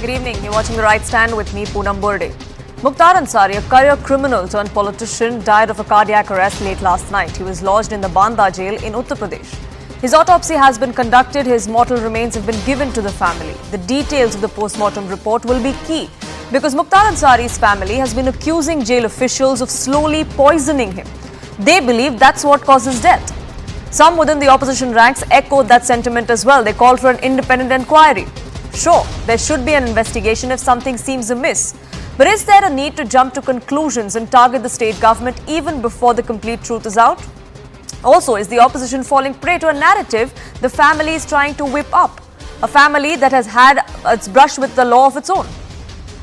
Good evening. You're watching The Right Stand with me, Poonam Burde. Mukhtar Ansari, a career criminal turned politician, died of a cardiac arrest late last night. He was lodged in the Banda jail in Uttar Pradesh. His autopsy has been conducted. His mortal remains have been given to the family. The details of the post-mortem report will be key because Mukhtar Ansari's family has been accusing jail officials of slowly poisoning him. They believe that's what causes death. Some within the opposition ranks echoed that sentiment as well. They called for an independent inquiry. Sure, there should be an investigation if something seems amiss. But is there a need to jump to conclusions and target the state government even before the complete truth is out? Also, is the opposition falling prey to a narrative the family is trying to whip up? A family that has had its brush with the law of its own.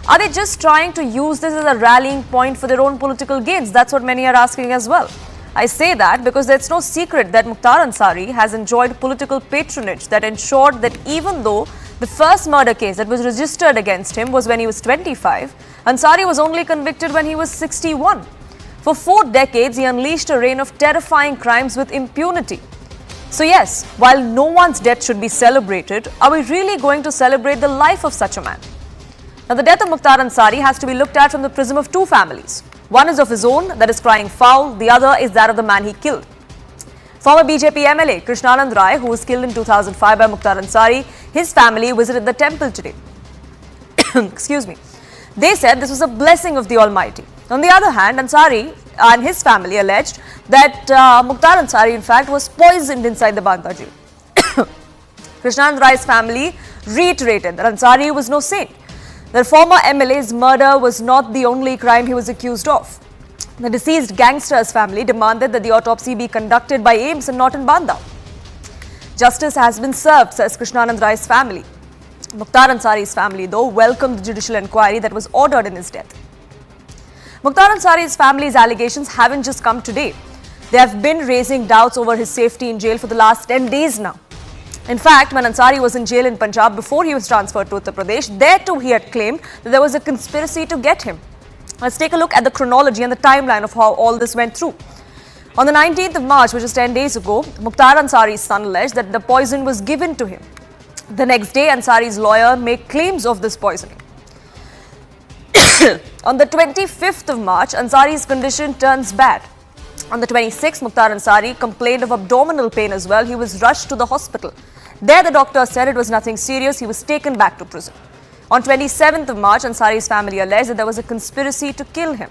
Are they just trying to use this as a rallying point for their own political gains? That's what many are asking as well. I say that because it's no secret that Mukhtar Ansari has enjoyed political patronage that ensured that even though the first murder case that was registered against him was when he was 25, Ansari was only convicted when he was 61. For 4 decades, he unleashed a reign of terrifying crimes with impunity. So yes, while no one's death should be celebrated, are we really going to celebrate the life of such a man? Now, the death of Mukhtar Ansari has to be looked at from the prism of two families. One is of his own, that is crying foul. The other is that of the man he killed. Former BJP MLA Krishnanand Rai, who was killed in 2005 by Mukhtar Ansari, his family visited the temple today. Excuse me. They said this was a blessing of the Almighty. On the other hand, Ansari and his family alleged that Mukhtar Ansari, in fact, was poisoned inside the Banda jail. Krishnanand Rai's family reiterated that Ansari was no saint. The former MLA's murder was not the only crime he was accused of. The deceased gangster's family demanded that the autopsy be conducted by AIIMS and not in Banda. Justice has been served, says Krishnanand Rai's family. Mukhtar Ansari's family, though, welcomed the judicial inquiry that was ordered in his death. Mukhtar Ansari's family's allegations haven't just come today. They have been raising doubts over his safety in jail for the last 10 days now. In fact, when Ansari was in jail in Punjab before he was transferred to Uttar Pradesh, there too he had claimed that there was a conspiracy to get him. Let's take a look at the chronology and the timeline of how all this went through. On the 19th of March, which is 10 days ago, Mukhtar Ansari's son alleged that the poison was given to him. The next day, Ansari's lawyer made claims of this poisoning. On the 25th of March, Ansari's condition turns bad. On the 26th, Mukhtar Ansari complained of abdominal pain as well. He was rushed to the hospital. There, the doctor said it was nothing serious. He was taken back to prison. On 27th of March, Ansari's family alleged that there was a conspiracy to kill him.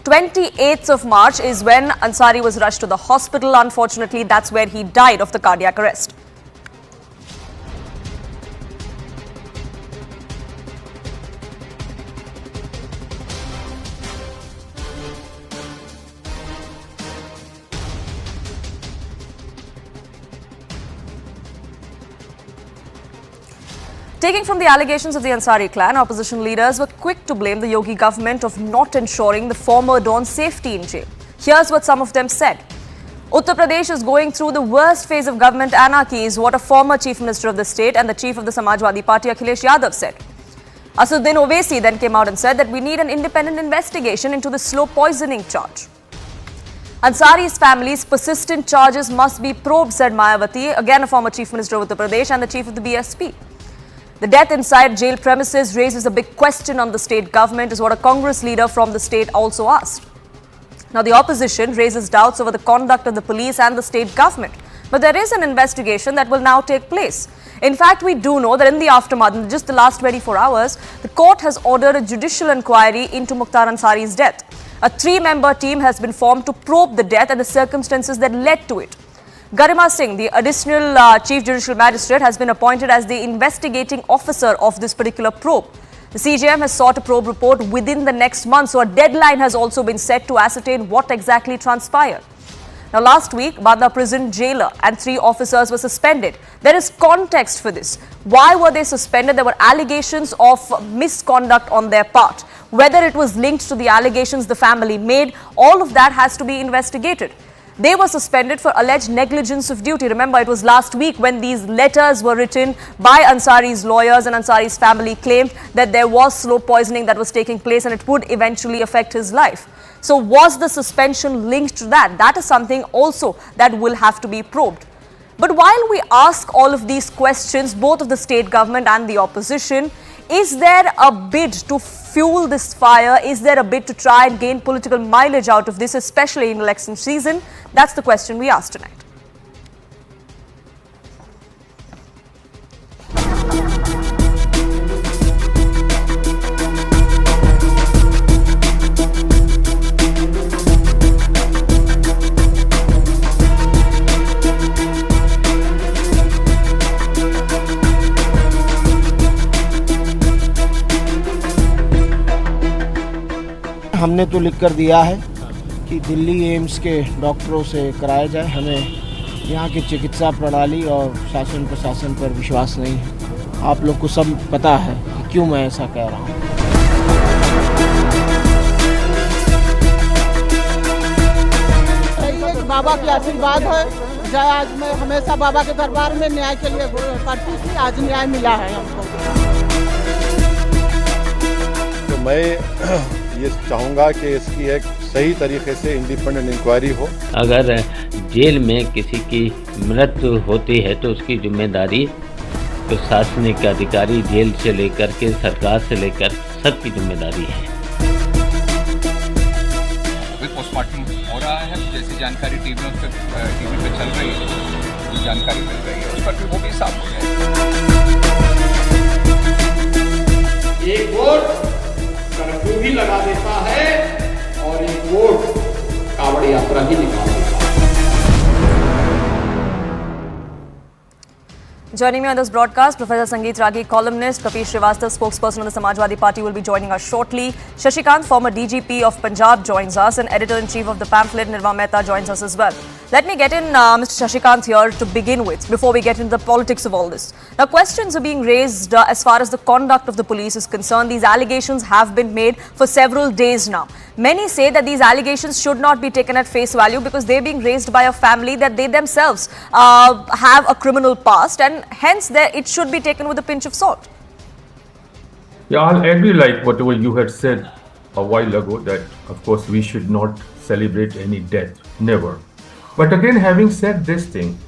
28th of March is when Ansari was rushed to the hospital. Unfortunately, that's where he died of the cardiac arrest. Taking from the allegations of the Ansari clan, opposition leaders were quick to blame the Yogi government of not ensuring the former Don's safety in jail. Here's what some of them said. Uttar Pradesh is going through the worst phase of government anarchy is what a former chief minister of the state and the chief of the Samajwadi Party, Akhilesh Yadav, said. Asuddin Owaisi then came out and said that we need an independent investigation into the slow poisoning charge. Ansari's family's persistent charges must be probed, said Mayawati, again a former chief minister of Uttar Pradesh and the chief of the BSP. The death inside jail premises raises a big question on the state government, is what a Congress leader from the state also asked. Now, the opposition raises doubts over the conduct of the police and the state government. But there is an investigation that will now take place. In fact, we do know that in the aftermath, in just the last 24 hours, the court has ordered a judicial inquiry into Mukhtar Ansari's death. A 3-member team has been formed to probe the death and the circumstances that led to it. Garima Singh, the additional Chief Judicial Magistrate, has been appointed as the investigating officer of this particular probe. The CJM has sought a probe report within the next month, so a deadline has also been set to ascertain what exactly transpired. Now, last week, Banda prison jailer and 3 officers were suspended. There is context for this. Why were they suspended? There were allegations of misconduct on their part. Whether it was linked to the allegations the family made, all of that has to be investigated. They were suspended for alleged negligence of duty. Remember, it was last week when these letters were written by Ansari's lawyers and Ansari's family claimed that there was slow poisoning that was taking place and it would eventually affect his life. So was the suspension linked to that? That is something also that will have to be probed. But while we ask all of these questions, both of the state government and the opposition, Is there a bid to fuel this fire? Is there a bid to try and gain political mileage out of this, especially in election season? That's the question we asked tonight. हमने तो लिख कर दिया है कि Delhi AIIMS के डॉक्टरों से कराया जाए। हमें यहाँ की चिकित्सा प्रणाली और शासन प्रशासन पर विश्वास नहीं है। आप लोग को सब पता है कि क्यों मैं ऐसा कह रहा हूँ। बाबा के आशीर्वाद है। जय आज मैं हमेशा बाबा के दरबार में न्याय के लिए करती थी, आज न्याय मिला है हमको। तो मैं ये चाहूँगा कि इसकी एक सही तरीके से इंडिपेंडेंट इंक्वायरी हो। अगर जेल में किसी की मृत्यु होती है तो उसकी जिम्मेदारी प्रशासनिक अधिकारी जेल से लेकर के सरकार से लेकर सबकी जिम्मेदारी है। अभी पोस्टमार्टम हो रहा है, जैसी जानकारी टीवी पे चल रही है, जानकारी मिल रही है, उस पर भी वो भी साफ हो जाए। एक वोट कर्फ्यू भी लगा देता है और एक वोट कावड़ यात्रा ही निकाल देता है। Joining me on this broadcast, Professor Sangeet Ragi, columnist, Kapish Srivastava, spokesperson of the Samajwadi Party, will be joining us shortly. Shashikant, former DGP of Punjab, joins us, and editor-in-chief of the pamphlet, Nirva Mehta, joins us as well. Let me get in Mr. Shashikant here to begin with, before we get into the politics of all this. Now, questions are being raised as far as the conduct of the police is concerned. These allegations have been made for several days now. Many say that these allegations should not be taken at face value because they're being raised by a family that they themselves have a criminal past, and hence it should be taken with a pinch of salt. Yeah, I'll agree like whatever you had said a while ago, that of course we should not celebrate any death, never. But again, having said this thing,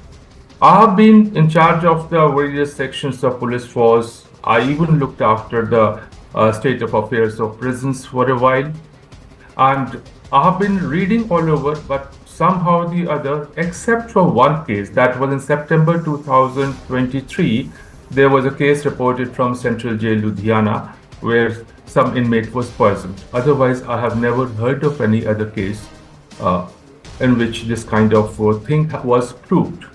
I have been in charge of the various sections of police force. I even looked after the state of affairs of prisons for a while. And I have been reading all over, but somehow the other, except for one case, that was in September 2023, there was a case reported from Central Jail, Ludhiana, where some inmate was poisoned. Otherwise, I have never heard of any other case in which this kind of thing was proved.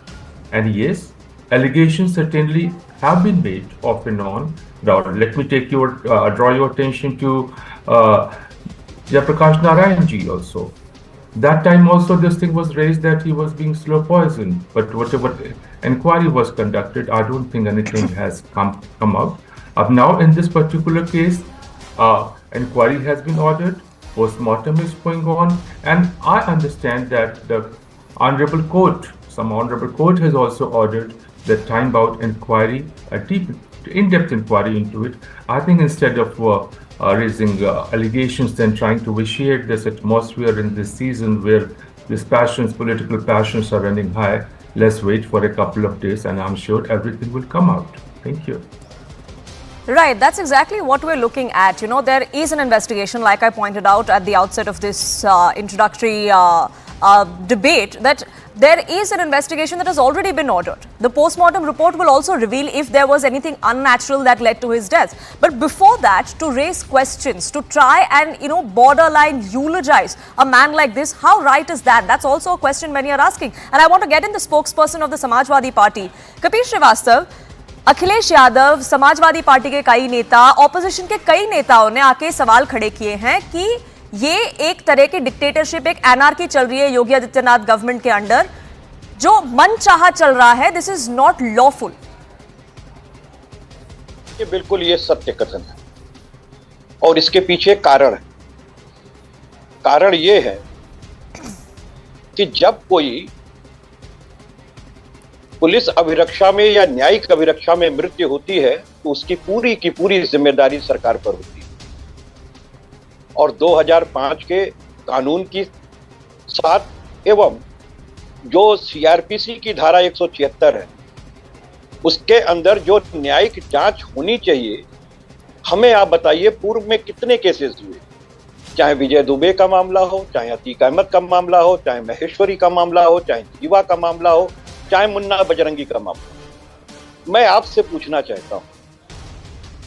And yes, allegations certainly have been made off and on. Now, let me draw your attention to Jayaprakash Narayan ji also. That time also this thing was raised that he was being slow poisoned, but whatever inquiry was conducted, I don't think anything has come out. Now in this particular case, inquiry has been ordered, post-mortem is going on, and I understand that the some honorable court has also ordered the time-bound inquiry, a deep, in-depth inquiry into it. I think instead of raising allegations and trying to vitiate this atmosphere in this season where these political passions are running high, let's wait for a couple of days and I'm sure everything will come out. Thank you. Right, that's exactly what we're looking at. You know, there is an investigation, like I pointed out at the outset of this introductory debate, that there is an investigation that has already been ordered. The post-mortem report will also reveal if there was anything unnatural that led to his death. But before that, to raise questions, to try and, borderline eulogize a man like this, how right is that? That's also a question many are asking. And I want to get in the spokesperson of the Samajwadi Party, Kapish Srivastava. Akhilesh Yadav, Samajwadi party के कई नेता, opposition के कई नेताओं ने आके सवाल खड़े किए हैं कि ये एक तरह की डिक्टेटरशिप, एक एनार्की चल रही है योगी आदित्यनाथ गवर्नमेंट के अंडर, जो मन चाहा चल रहा है. This is not lawful. ये बिल्कुल ये सत्य कथन है और इसके पीछे कारण है. कारण ये है कि जब कोई पुलिस अभिरक्षा में या न्यायिक अभिरक्षा में मृत्यु होती है तो उसकी पूरी की पूरी जिम्मेदारी सरकार पर होती है. और 2005 के कानून की साथ एवं जो सीआरपीसी की धारा 176 है उसके अंदर जो न्यायिक जांच होनी चाहिए, हमें आप बताइए पूर्व में कितने केसेस हुए, चाहे विजय दुबे का मामला हो, चाहे अतीक अहमद का मामला हो, चाहे महेश्वरी का मामला हो, चाहे जीवा का मामला हो, चाहे मुन्ना बजरंगी का मामला। मैं आपसे पूछना चाहता हूं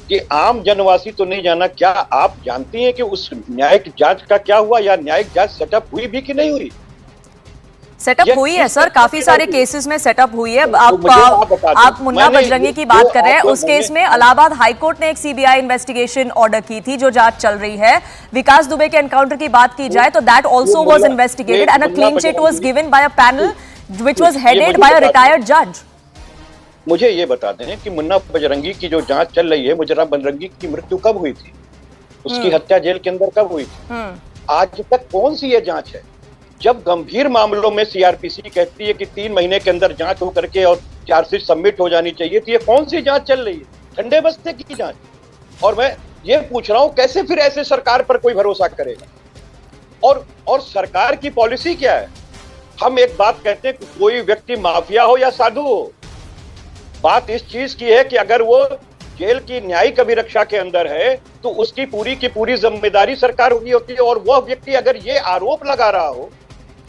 कि आम जनवासी तो नहीं जाना, क्या आप जानती हैं कि उस न्यायिक जांच का क्या हुआ, या न्यायिक जांच सेटअप हुई भी कि नहीं हुई? सेटअप हुई है सर, काफी सारे केसेस में सेटअप हुई है। आप मुन्ना बजरंगी की बात कर रहे हैं, उस केस में इलाहाबाद हाईकोर्ट ने एक सीबीआई इन्वेस्टिगेशन ऑर्डर की थी जो जांच चल रही है। विकास दुबे के एनकाउंटर की बात की जाए तो that also was investigated and a clean chit was given by a panel which was headed by a retired जज। मुझे ये बता दें कि मुन्ना बजरंगी की जो जांच चल रही है, मुन्ना बजरंगी की मृत्यु कब हुई थी, उसकी हत्या जेल के अंदर कब हुई थी, आज तक कौन सी ये जांच है? जब गंभीर मामलों में सीआरपीसी कहती है कि 3 महीने के अंदर जांच हो करके और चार्जशीट सबमिट हो जानी चाहिए, तो ये कौन सी जांच चल रही है? ठंडे बस्ते की जांच। और मैं ये पूछ रहा हूं कैसे फिर ऐसे सरकार पर कोई भरोसा करेगा? और सरकार की पॉलिसी क्या है? हम एक बात कहते हैं कि कोई व्यक्ति माफिया हो या साधु हो, बात इस चीज की है कि अगर वो जेल की न्यायिक अभिरक्षा के अंदर है तो उसकी पूरी की पूरी जिम्मेदारी सरकार की होती है। और वह व्यक्ति अगर ये आरोप लगा रहा हो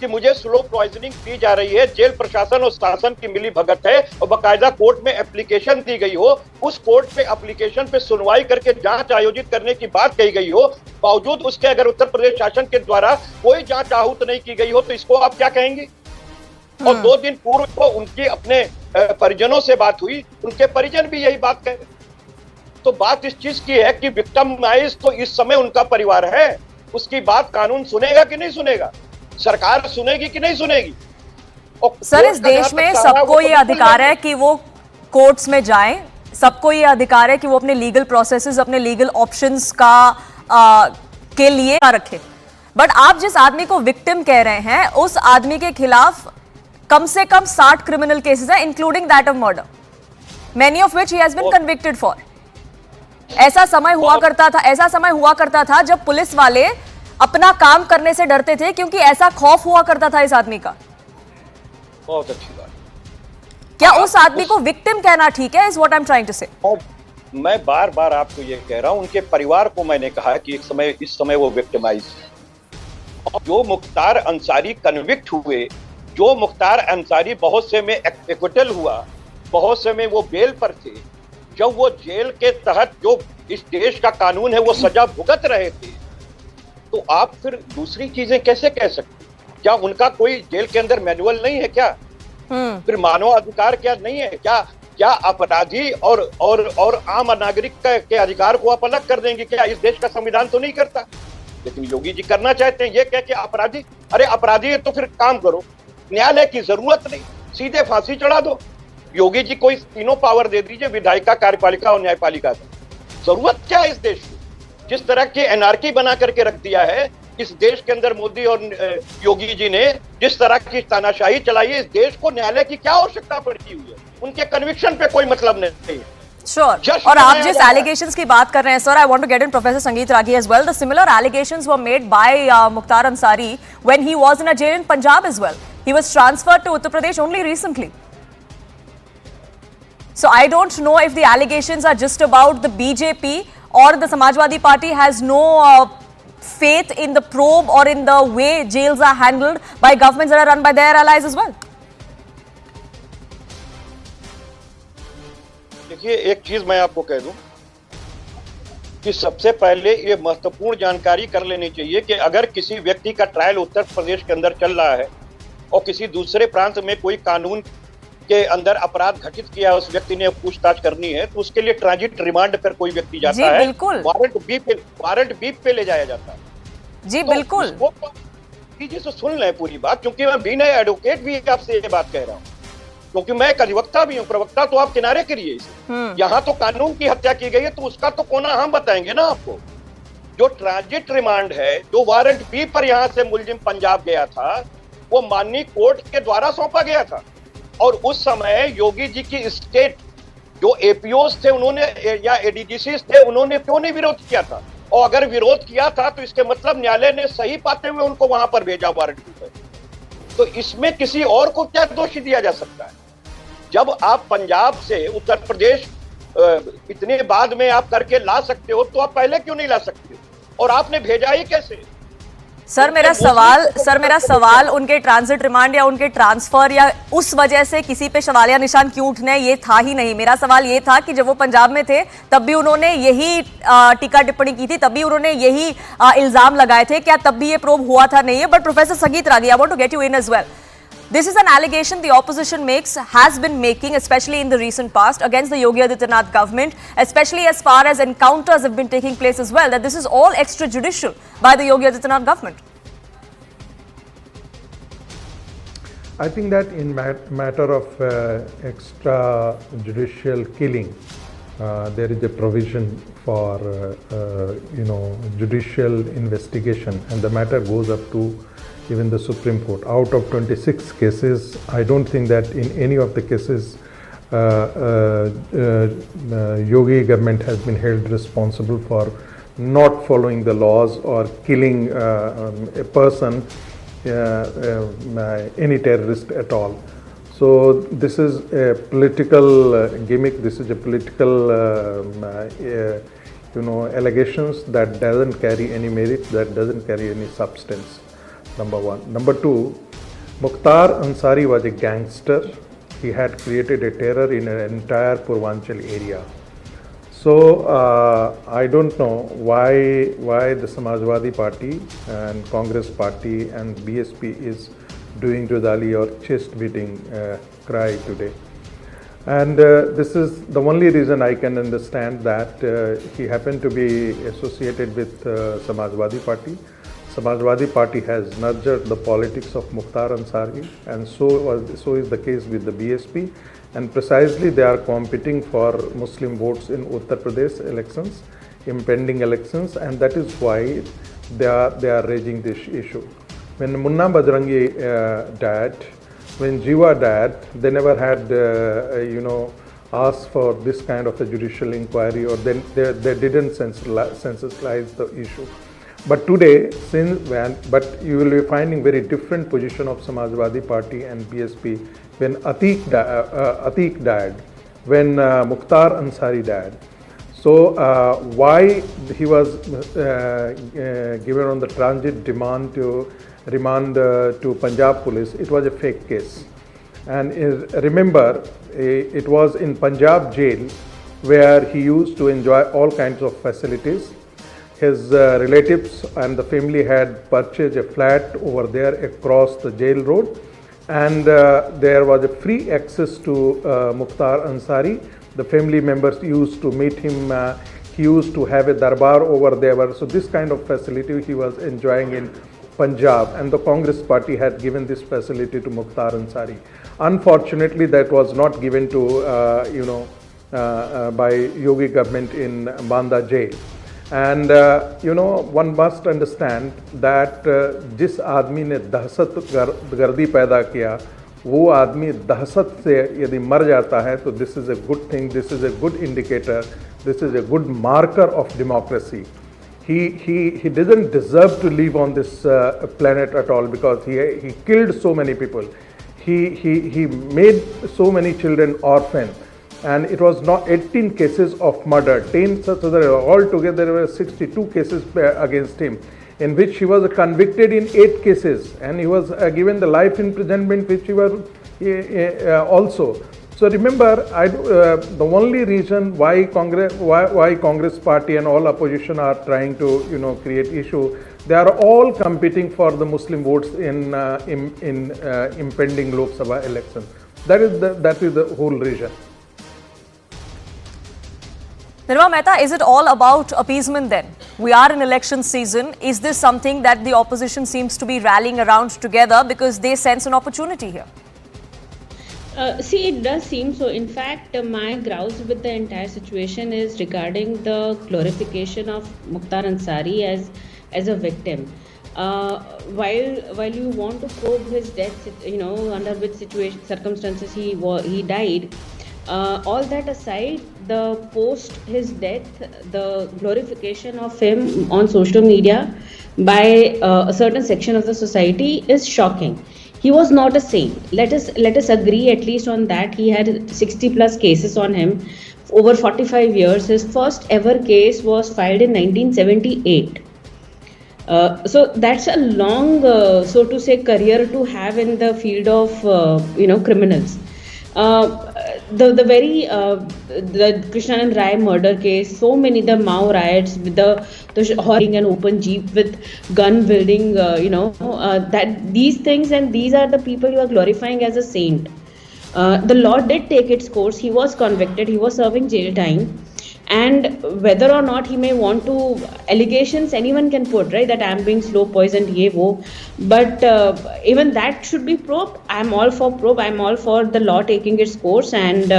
कि मुझे स्लो पॉइजनिंग दी जा रही है, जेल प्रशासन और शासन की मिली भगत है, और बाकायदा कोर्ट में एप्लीकेशन दी गई हो, उस कोर्ट पे एप्लीकेशन पे सुनवाई करके जांच आयोजित करने की बात कही गई हो, बावजूद उसके अगर उत्तर प्रदेश शासन के द्वारा कोई जांच आहूत नहीं की गई हो, तो इसको आप क्या कहेंगे? और 2 दिन पूर्व को उनकी अपने परिजनों से बात हुई, उनके परिजन भी यही बात कह रहे। तो बात इस चीज की है कि विक्टिमाइज तो इस समय उनका परिवार है, उसकी बात कानून सुनेगा कि नहीं सुनेगा, सरकार सुनेगी कि नहीं सुनेगी? सर, इस देश में सबको ये अधिकार है कि वो कोर्ट्स में जाएं, सबको ये अधिकार है कि वो अपने लीगल प्रोसेसेस, अपने लीगल ऑप्शंस के लिए रखें। बट आप जिस आदमी को विक्टिम कह रहे हैं, उस आदमी के खिलाफ कम से कम 60 क्रिमिनल केसेस हैं, including that of murder, many of which he has been convicted for. ऐसा समय हुआ करता था जब पुलिस वाले अपना काम करने से डरते थे, क्योंकि ऐसा खौफ हुआ करता था इस आदमी का। बहुत अच्छी बात। क्या उस आदमी को विक्टिम कहना ठीक है? Is what I am trying to say. मैं बार बार आपको ये कह रहा हूं, उनके परिवार को मैंने कहा कि इस समय वो विक्टिमाइज। जो मुख्तार अंसारी कन्विक्ट हुए, जो मुख्तार अंसारी बहुत से में एक्विटल हुआ, बहुत से में वो बेल पर थे, जब वो जेल के तहत जो इस देश का कानून है वो सजा भुगत रहे थे, तो आप फिर दूसरी चीजें कैसे कह सकते? क्या उनका कोई जेल के अंदर मैनुअल नहीं है क्या? फिर मानवाधिकार क्या नहीं है क्या? क्या अपराधी और आम नागरिक के अधिकार को आप अलग कर देंगे क्या? इस देश का संविधान तो नहीं करता, लेकिन योगी जी करना चाहते हैं। ये कह के अपराधी, अरे अपराधी है तो फिर काम करो, न्यायालय की जरूरत नहीं, सीधे फांसी चढ़ा दो। योगी जी को इस तीनों पावर दे दीजिए, विधायिका, कार्यपालिका और न्यायपालिका का। जरूरत क्या है इस देश की? जिस तरह की एनआरकी बना करके रख दिया है इस देश के अंदर मोदी और योगी जी ने, जिस तरह की तानाशाही चलाई है, इस देश को न्यायालय की क्या आवश्यकता पड़ती हुई है? उनके कन्विक्शन पे कोई मतलब नहीं है। Sure. और आप जिस allegations की बात कर रहे हैं, sir, I want to get in Professor Sangeet Ragi as well. The similar allegations were made by Mukhtar Ansari when he was in a jail in Punjab as well. He was transferred to Uttar Pradesh only recently. So I don't know if the allegations are just about the BJP or the Samajwadi Party has no faith in the probe or in the way jails are handled by governments that are run by their allies as well. देखिए, एक चीज मैं आपको कह दूं कि सबसे पहले ये महत्वपूर्ण जानकारी कर लेनी चाहिए कि अगर किसी व्यक्ति का ट्रायल उत्तर प्रदेश के अंदर चल रहा है और किसी दूसरे प्रांत में कोई कानून के अंदर अपराध घटित किया, उस व्यक्ति ने पूछताछ करनी है, तो उसके लिए ट्रांजिट रिमांड पर कोई व्यक्ति जाता है, वारंट बी पे ले जाया जाता है। जी बिल्कुल। तो सुन लें पूरी बात, क्योंकि मैं बिना एडवोकेट भी आपसे ये बात कह रहा हूँ, क्योंकि मैं एक अधिवक्ता भी हूँ, प्रवक्ता तो आप किनारे करिए इसे। यहाँ तो कानून की हत्या की गई है, तो उसका तो कोना हम बताएंगे ना आपको। जो ट्रांजिट रिमांड है, जो वारंट बी पर यहाँ से मुलजिम पंजाब गया था, वो माननीय कोर्ट के द्वारा सौंपा गया था। और उस समय योगी जी की स्टेट जो एपीओस थे उन्होंने, या एडीजीसी थे, उन्होंने क्यों नहीं विरोध किया था? और अगर विरोध किया था तो इसके मतलब न्यायालय ने सही पाते हुए उनको वहां पर भेजा वारंट बी पर। तो इसमें किसी और को क्या दोषी दिया जा सकता है? जब आप पंजाब से उत्तर प्रदेश इतने बाद में आप करके ला सकते हो, तो आप पहले क्यों नहीं ला सकते? और आपने भेजा ही कैसे? सर मेरा सवाल उनके ट्रांजिट रिमांड या उनके ट्रांसफर या उस वजह से किसी पे सवालिया निशान क्यों उठने, ये था ही नहीं। मेरा सवाल ये था कि जब वो पंजाब में थे तब भी उन्होंने यही टीका टिप्पणी की थी, तब भी उन्होंने यही इल्जाम लगाए थे, क्या तब भी ये प्रोब हुआ था? नहीं है। But professor Sangeet Ragi, I want to get you in as well. This is an allegation the opposition has been making, especially in the recent past, against the Yogi Adityanath government, especially as far as encounters have been taking place as well, that this is all extrajudicial by the Yogi Adityanath government. I think that in matter of extrajudicial killing, there is a provision for judicial investigation, and the matter goes up to even the Supreme Court. Out of 26 cases, I don't think that in any of the cases Yogi government has been held responsible for not following the laws or killing a person, any terrorist at all. So this is a political gimmick. This is a political allegations that doesn't carry any merit, that doesn't carry any substance. Number one. Number two, Mukhtar Ansari was a gangster. He had created a terror in an entire Purvanchal area. So I don't know why the Samajwadi Party and Congress Party and BSP is doing Jodali or chest beating cry today. And this is the only reason I can understand that he happened to be associated with Samajwadi Party. Samajwadi Party has nurtured the politics of Mukhtar Ansari, and so is the case with the BSP, and precisely they are competing for Muslim votes in Uttar Pradesh elections, impending elections, and that is why they are raising this issue. When Munna Bajrangi died, when Jiva died, they never had asked for this kind of a judicial inquiry, or then they didn't sensationalize the issue. But today, but you will be finding very different position of Samajwadi Party and BSP when Atiq died, when Mukhtar Ansari died. So why he was given on the transit remand to Punjab police? It was a fake case. And remember, it was in Punjab jail where he used to enjoy all kinds of facilities. His relatives and the family had purchased a flat over there across the jail road, and there was a free access to Mukhtar Ansari. The family members used to meet him. He used to have a darbar over there. So this kind of facility he was enjoying in Punjab, and the Congress Party had given this facility to Mukhtar Ansari. Unfortunately, that was not given to by Yogi government in Banda jail. And one must understand that जिस आदमी ने दहशत गर्दी पैदा किया, वो आदमी दहशत से यदि मर जाता है, तो this is a good thing, this is a good indicator, this is a good marker of democracy. He doesn't deserve to live on this planet at all, because he killed so many people. He made so many children orphan. And it was not 18 cases of murder, 10 such other, altogether there were 62 cases against him, in which he was convicted in 8 cases, and he was given the life imprisonment, which he was also. So remember, the only reason why Congress Party and all opposition are trying to create issue, they are all competing for the Muslim votes in impending Lok Sabha election. That is the whole reason. Nirma Mehta, is it all about appeasement then? We are in election season. Is this something that the opposition seems to be rallying around together because they sense an opportunity here? See, it does seem so. In fact, my grouse with the entire situation is regarding the glorification of Mukhtar Ansari as a victim. While you want to probe his death, under which circumstances he died, all that aside, the post his death, the glorification of him on social media by a certain section of the society is shocking. He was not a saint. Let us agree at least on that. He had 60 plus cases on him. over 45 years. His first ever case was filed in 1978. So that's a long, so to say, career to have in the field of criminals. The very the Krishnanand Rai murder case, so many, the Mao riots with the hoarding an open jeep with gun wielding, that these things, and these are the people you are glorifying as a saint. The law did take its course. He was convicted. He was serving jail time. And whether or not he may want to, allegations anyone can put, right, that I am being slow poisoned, ye wo, but even that should be probed. I am all for probe. I am all for the law taking its course, and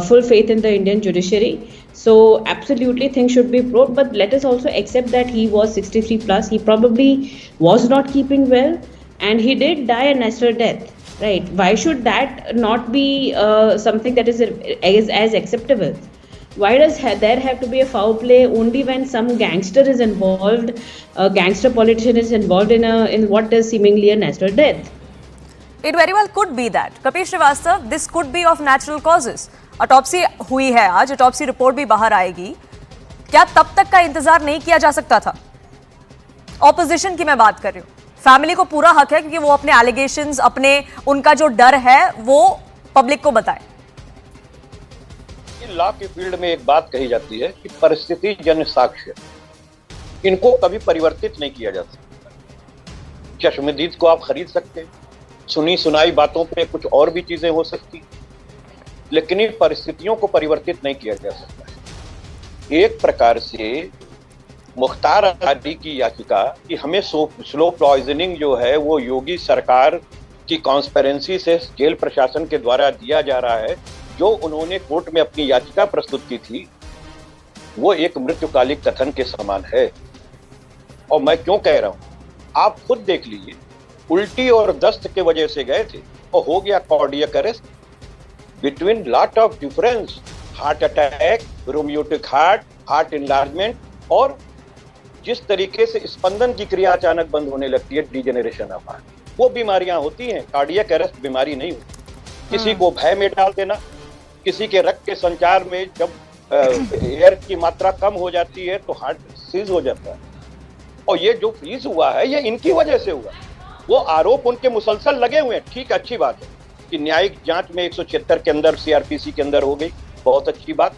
full faith in the Indian judiciary. So absolutely things should be probed, but let us also accept that he was 63 plus. He probably was not keeping well, and he did die a natural death. Right? Why should that not be something that is as acceptable? Why does there have to be a foul play only when some gangster is involved, a gangster politician is involved in what is seemingly a natural death? It very well could be that. Kapil Srivastava, this could be of natural causes. Autopsy हुई है आज, autopsy report भी बाहर आएगी. क्या तब तक का इंतजार नहीं किया जा सकता था? Opposition की मैं बात कर रही हूँ. फैमिली को पूरा हक है क्योंकि वो अपने एलिगेशंस, अपने उनका जो डर है वो पब्लिक को बताए. लॉ के फील्ड में एक बात कही जाती है कि परिस्थिति जन्य साक्ष्य, इनको कभी परिवर्तित नहीं किया जा सकता. चश्मदीद को आप खरीद सकते हैं, सुनी सुनाई बातों पे कुछ और भी चीजें हो सकती, लेकिन इन परिस्थितियों को परिवर्तित नहीं किया जा सकता. एक प्रकार से मुख्तार अंसारी की याचिका कि हमें स्लो पॉइजनिंग जो है वो योगी सरकार की कॉन्स्पेरेंसी से जेल प्रशासन के द्वारा दिया जा रहा है, जो उन्होंने कोर्ट में अपनी याचिका प्रस्तुत की थी, वो एक मृत्युकालिक कथन के समान है. और मैं क्यों कह रहा हूं, आप खुद देख लीजिए. उल्टी और दस्त के वजह से गए थे और हो गया cardiac arrest. Between lot of difference, heart attack, रोमियोटिक हार्ट इनलार्जमेंट, और जिस तरीके से स्पंदन की क्रिया अचानक बंद होने लगती है, डिजेनरेशन ऑफ हार्ट, वो बीमारियां होती हैं. कार्डियक अरेस्ट बीमारी नहीं होती. किसी को भय में डाल देना, किसी के रक्त के संचार में जब एयर की मात्रा कम हो जाती है तो हार्ट सीज हो जाता है. और ये जो फ्रीज हुआ है ये इनकी वजह से हुआ. वो आरोप उनके मुसलसल लगे हुए हैं. ठीक, अच्छी बात है कि न्यायिक जांच में 176 के अंदर CRPC के अंदर हो गई, बहुत अच्छी बात.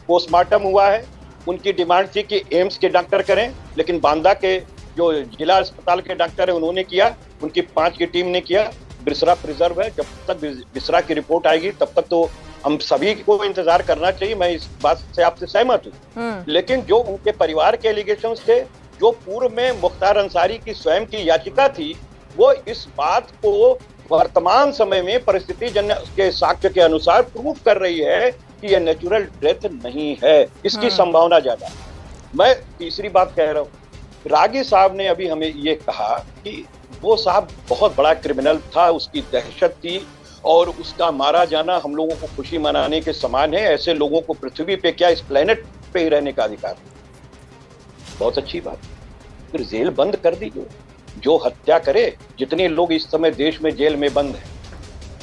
पोस्टमार्टम हुआ है, उनकी डिमांड थी कि एम्स के डॉक्टर करें, लेकिन बांदा के जो जिला अस्पताल के डॉक्टर है उन्होंने किया, उनकी 5 की टीम ने किया. बिसरा प्रिजर्व है. जब तक बिसरा की रिपोर्ट आएगी तब तक तो हम सभी को इंतजार करना चाहिए. मैं इस बात से आपसे सहमत हूँ. लेकिन जो उनके परिवार के एलिगेशंस थे, जो पूर्व में मुख्तार अंसारी की स्वयं की याचिका थी, वो इस बात को वर्तमान समय में परिस्थिति जन्य के साक्ष्य के अनुसार प्रूव कर रही है कि यह नेचुरल डेथ नहीं है, इसकी संभावना ज्यादा. मैं तीसरी बात कह रहा हूँ, रागी साहब ने अभी हमें ये कहा कि वो साहब बहुत बड़ा क्रिमिनल था, उसकी दहशत थी और उसका मारा जाना हम लोगों को खुशी मनाने के समान है. ऐसे लोगों को पृथ्वी पे क्या, इस प्लेनेट पे ही रहने का अधिकार है. बहुत अच्छी बात. फिर जेल बंद कर दीजिए. जो हत्या करे, जितने लोग इस समय देश में जेल में बंद हैं,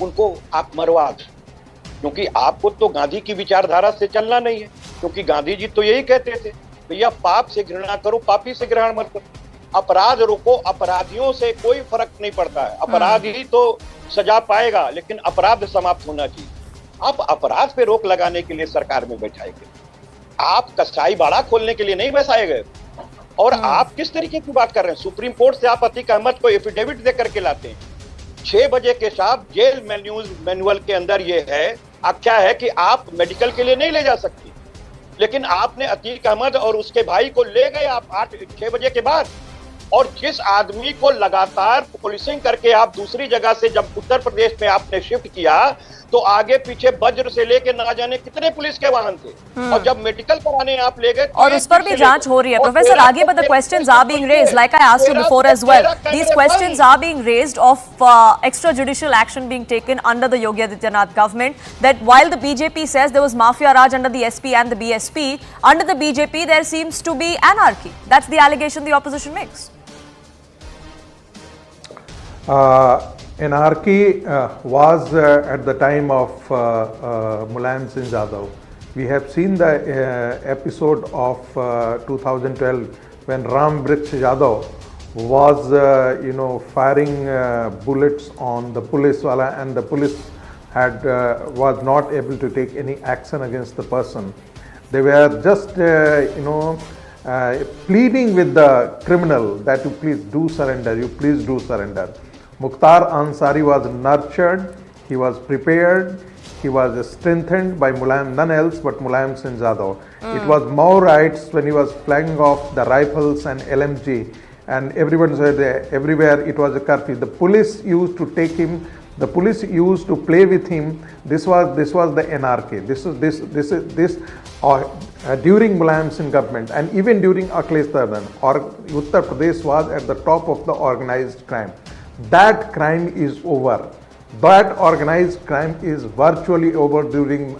उनको आप मरवा दो. क्योंकि आपको तो गांधी की विचारधारा से चलना नहीं है. क्योंकि गांधी जी तो यही कहते थे, भैया पाप से घृणा करो, पापी से ग्रहण मत करो. अपराध रोको, अपराधियों से कोई फर्क नहीं पड़ता है. अपराधी तो सजा पाएगा, लेकिन अपराध समाप्त होना चाहिए. आप अपराध पे रोक लगाने के लिए सरकार में बैठाए गए, आप कसाई बाड़ा खोलने के लिए नहीं बैठाए गए. और आप किस तरीके की बात कर रहे हैं? सुप्रीम कोर्ट से आप अतीक अहमद को एफिडेविट दे करके लाते हैं. 6 बजे के साथ जेल मैनुअल के अंदर ये है, आख्या है कि आप मेडिकल के लिए नहीं ले जा सकती, लेकिन आपने अतीक अहमद और उसके भाई को ले गए आप 6 बजे के बाद. और जिस आदमी को लगातार पुलिसिंग करके आप दूसरी जगह से जब उत्तर प्रदेश में आपने शिफ्ट किया, तो आगे पीछे वज्र से लेके ना जाने कितने पुलिस के वाहन थे. और जब मेडिकल कराने आप ले गए, और उस पर भी जांच हो रही है. प्रोफेसर, आगे but the questions are being raised, like I asked you before as well. These questions are being raised of extrajudicial action being taken under the Yogi Adityanath government, that while the BJP says there was mafia raj under the SP and the BSP, under the BJP there seems to be anarchy. That's the allegation the opposition makes. Anarchy was at the time of Mulayam Singh Yadav. We have seen the episode of 2012 when Ram Briksh Yadav was, firing bullets on the police wala, and the police was not able to take any action against the person. They were just, pleading with the criminal that you please do surrender, you please do surrender. Mukhtar Ansari was nurtured, he was prepared, he was strengthened by none else but Mulayam Singh Yadav. It was Maoites when he was flying off the rifles and LMG, and everyone said everywhere it was a curfew. The police used to take him, the police used to play with him. This was the NRK. During Mulayam Singh government and even during Akhilesh Yadev, Uttar Pradesh was at the top of the organized crime. That crime is over. That organized crime is virtually over during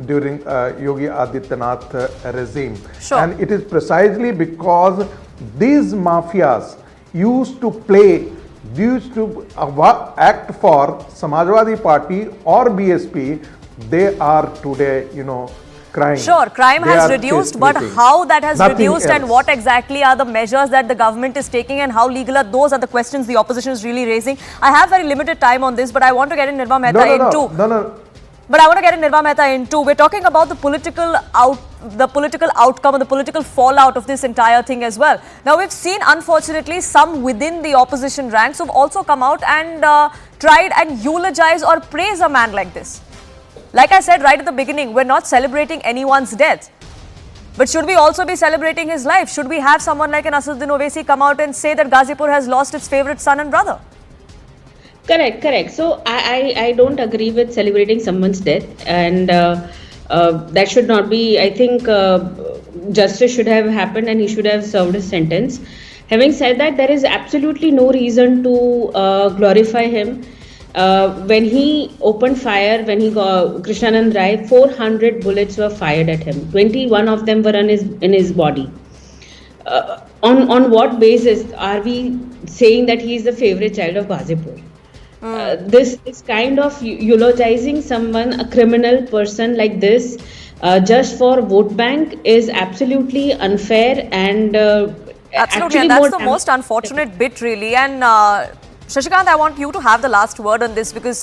during Yogi Adityanath regime. Sure. And it is precisely because these mafias used to act for Samajwadi Party or BSP, they are today, crying. Sure, crime They has are reduced, but sleeping. how that has Nothing reduced and else. what exactly are the measures that the government is taking and how legal are those are the questions the opposition is really raising. I have very limited time on this, but I want to get in Nirma Mehta into. No. But I want to get in Nirma Mehta into. We're talking about the political outcome and the political fallout of this entire thing as well. Now, we've seen, unfortunately, some within the opposition ranks who've also come out and tried and eulogize or praise a man like this. Like I said right at the beginning, we're not celebrating anyone's death. But should we also be celebrating his life? Should we have someone like an Asaduddin Owaisi come out and say that Ghazipur has lost its favorite son and brother? Correct. So I don't agree with celebrating someone's death, and that should not be. I think justice should have happened and he should have served his sentence. Having said that, there is absolutely no reason to glorify him. When he opened fire, when he got Krishnanand Rai, 400 bullets were fired at him. 21 of them were in his body. On what basis are we saying that he is the favorite child of Ghazipur? This kind of eulogizing someone, a criminal person like this, just for vote bank is absolutely unfair and absolutely, and that's the most unfortunate bit, really. And Shashikant, I want you to have the last word on this, because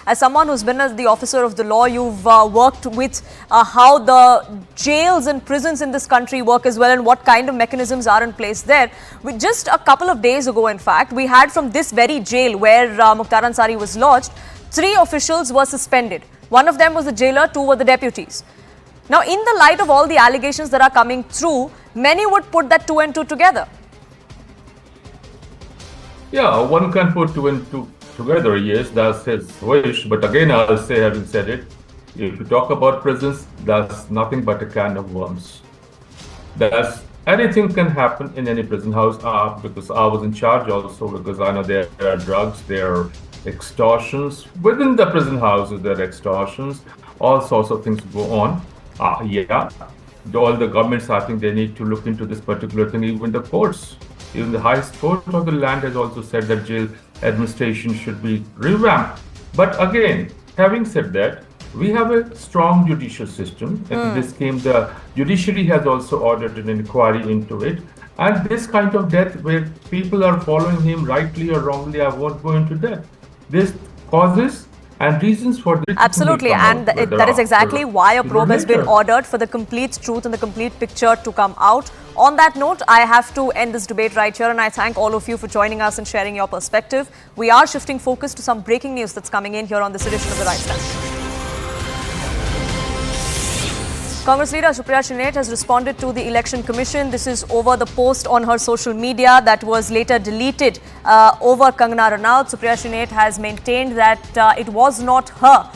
as someone who's been as the officer of the law, you've worked with how the jails and prisons in this country work as well and what kind of mechanisms are in place there. Just a couple of days ago, in fact, we had from this very jail where Mukhtar Ansari was lodged, 3 officials were suspended. One of them was the jailer, 2 were the deputies. Now, in the light of all the allegations that are coming through, many would put that 2 and 2 together. Yeah, one can put 2 and 2 together, yes, that's his wish. But again, I'll say, having said it, if you talk about prisons, that's nothing but a can of worms. Anything can happen in any prison house, because I was in charge also, because I know there are drugs, there are extortions. Within the prison houses, there are extortions, all sorts of things go on. Yeah, all the governments, I think they need to look into this particular thing, even the courts. Even the highest court of the land has also said that jail administration should be revamped. But again, having said that, we have a strong judicial system. In this case, the judiciary has also ordered an inquiry into it. And this kind of death, where people are following him rightly or wrongly, I won't go into that. This causes and reasons for this. Absolutely, and that is exactly why a probe has been ordered for the complete truth and the complete picture to come out. On that note, I have to end this debate right here, and I thank all of you for joining us and sharing your perspective. We are shifting focus to some breaking news that's coming in here on this edition of The Right Stand. Congress leader Supriya Shrinate has responded to the Election Commission. This is over the post on her social media that was later deleted over Kangana Ranaut. Supriya Shrinate has maintained that it was not her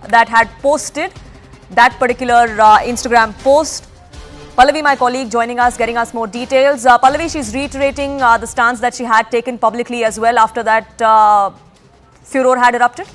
that had posted that particular Instagram post. Pallavi, my colleague, joining us, getting us more details. Pallavi, she's reiterating the stance that she had taken publicly as well after that furor had erupted.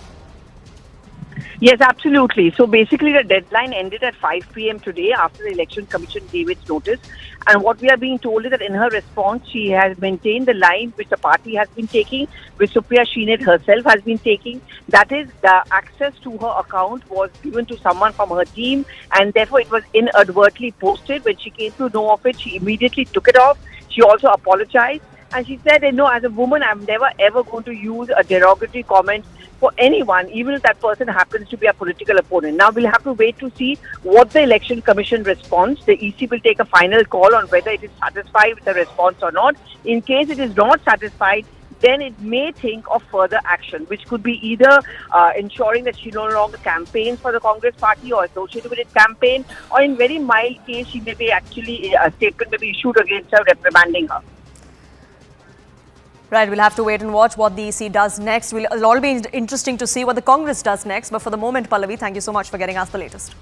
Yes, absolutely. So basically the deadline ended at 5 p.m. today after the Election Commission gave its notice. And what we are being told is that in her response, she has maintained the line which the party has been taking, which Supriya Shrinate herself has been taking. That is, the access to her account was given to someone from her team, and therefore it was inadvertently posted. When she came to know of it, she immediately took it off. She also apologized. And she said, no, as a woman, I'm never ever going to use a derogatory comment for anyone, even if that person happens to be a political opponent. Now we'll have to wait to see what the Election Commission responds. The EC will take a final call on whether it is satisfied with the response or not. In case it is not satisfied, then it may think of further action, which could be either ensuring that she no longer campaigns for the Congress party or associated with its campaign, or in very mild case, she may be actually, a statement may be issued against her, reprimanding her. Right, we'll have to wait and watch what the EC does next. It'll all be interesting to see what the Congress does next. But for the moment, Pallavi, thank you so much for getting us the latest.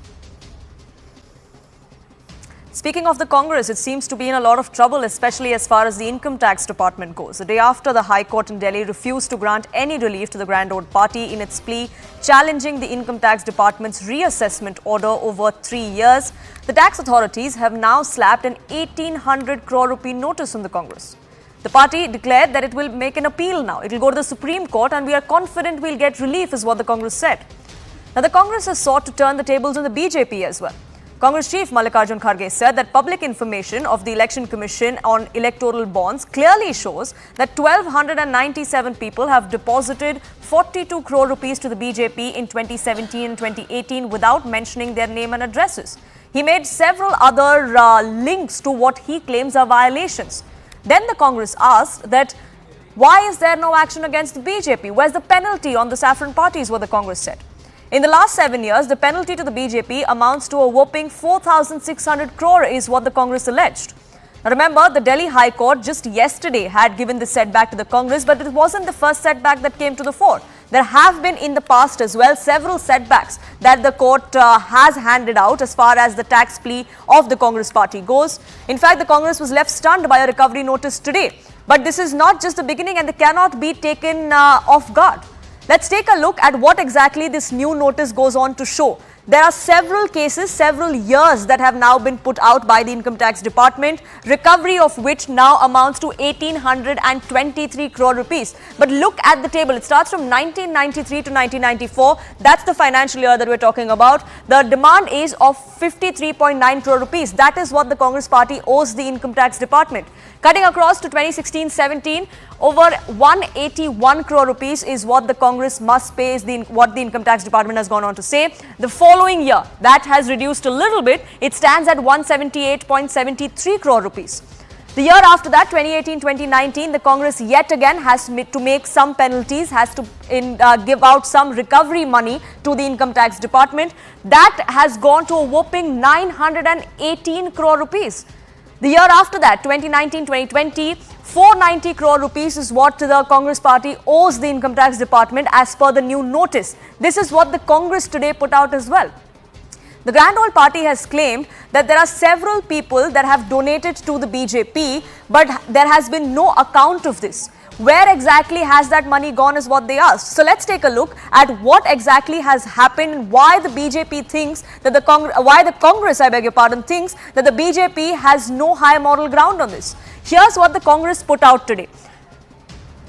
Speaking of the Congress, it seems to be in a lot of trouble, especially as far as the Income Tax Department goes. The day after the High Court in Delhi refused to grant any relief to the Grand Old Party in its plea challenging the Income Tax Department's reassessment order over 3 years, the tax authorities have now slapped an 1,800 crore rupee notice on the Congress. The party declared that it will make an appeal now. It will go to the Supreme Court and we are confident we'll get relief, is what the Congress said. Now, the Congress has sought to turn the tables on the BJP as well. Congress Chief Mallikarjun Kharge said that public information of the Election Commission on electoral bonds clearly shows that 1,297 people have deposited 42 crore rupees to the BJP in 2017 and 2018 without mentioning their name and addresses. He made several other links to what he claims are violations. Then the Congress asked that why is there no action against the BJP? Where's the penalty on the saffron party, is what the Congress said. In the last 7 years, the penalty to the BJP amounts to a whopping 4,600 crore, is what the Congress alleged. Now remember, the Delhi High Court just yesterday had given this setback to the Congress, but it wasn't the first setback that came to the fore. There have been in the past as well several setbacks that the court has handed out as far as the tax plea of the Congress party goes. In fact, the Congress was left stunned by a recovery notice today. But this is not just the beginning and they cannot be taken off guard. Let's take a look at what exactly this new notice goes on to show. There are several cases, several years that have now been put out by the Income Tax Department, recovery of which now amounts to 1,823 crore rupees. But look at the table. It starts from 1993 to 1994. That's the financial year that we're talking about. The demand is of 53.9 crore rupees. That is what the Congress party owes the Income Tax Department. Cutting across to 2016-17, over 181 crore rupees is what the Congress must pay, is what the Income Tax Department has gone on to say. The following year, that has reduced a little bit. It stands at 178.73 crore rupees. The year after that, 2018-2019, the Congress yet again has to make some penalties, has to give out some recovery money to the Income Tax Department. That has gone to a whopping 918 crore rupees. The year after that, 2019-2020, 490 crore rupees is what the Congress party owes the Income Tax Department as per the new notice. This is what the Congress today put out as well. The Grand Old Party has claimed that there are several people that have donated to the BJP, but there has been no account of this. Where exactly has that money gone is what they asked. So let's take a look at what exactly has happened, why the BJP thinks that why the Congress, I beg your pardon, thinks that the BJP has no high moral ground on this. Here's what the Congress put out today.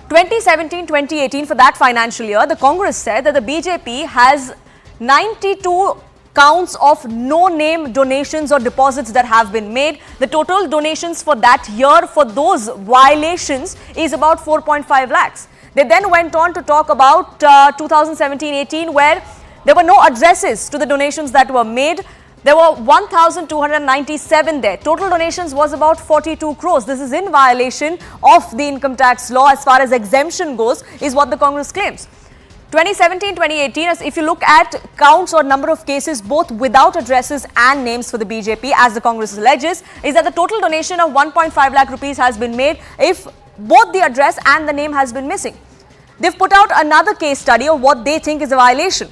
2017-2018, for that financial year, the Congress said that the BJP has 92 counts of no-name donations or deposits that have been made. The total donations for that year for those violations is about 4.5 lakhs. They then went on to talk about 2017-18, where there were no addresses to the donations that were made. There were 1,297 there. Total donations was about 42 crores. This is in violation of the income tax law as far as exemption goes, is what the Congress claims. 2017-2018, if you look at counts or number of cases both without addresses and names for the BJP, as the Congress alleges, is that the total donation of 1.5 lakh rupees has been made if both the address and the name has been missing. They've put out another case study of what they think is a violation.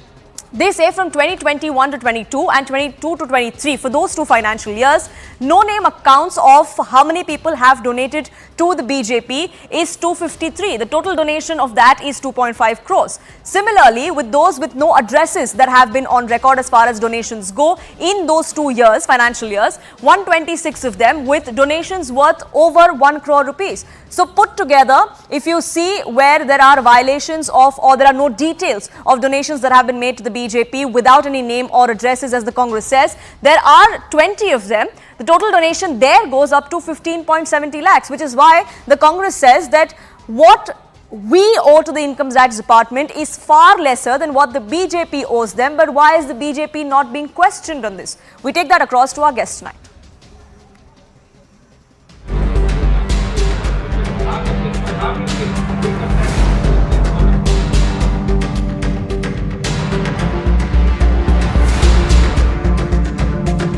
They say from 2021 to 22 and 22 to 23, for those two financial years, no-name accounts of how many people have donated to the BJP is 253. The total donation of that is 2.5 crores. Similarly, with those with no addresses that have been on record as far as donations go in those 2 years, financial years, 126 of them with donations worth over 1 crore rupees. So put together, if you see where there are violations of or there are no details of donations that have been made to the BJP without any name or addresses, as the Congress says, there are 20 of them. The total donation there goes up to 15.70 lakhs, which is why the Congress says that what we owe to the Income Tax Department is far lesser than what the BJP owes them. But why is the BJP not being questioned on this? We take that across to our guest tonight.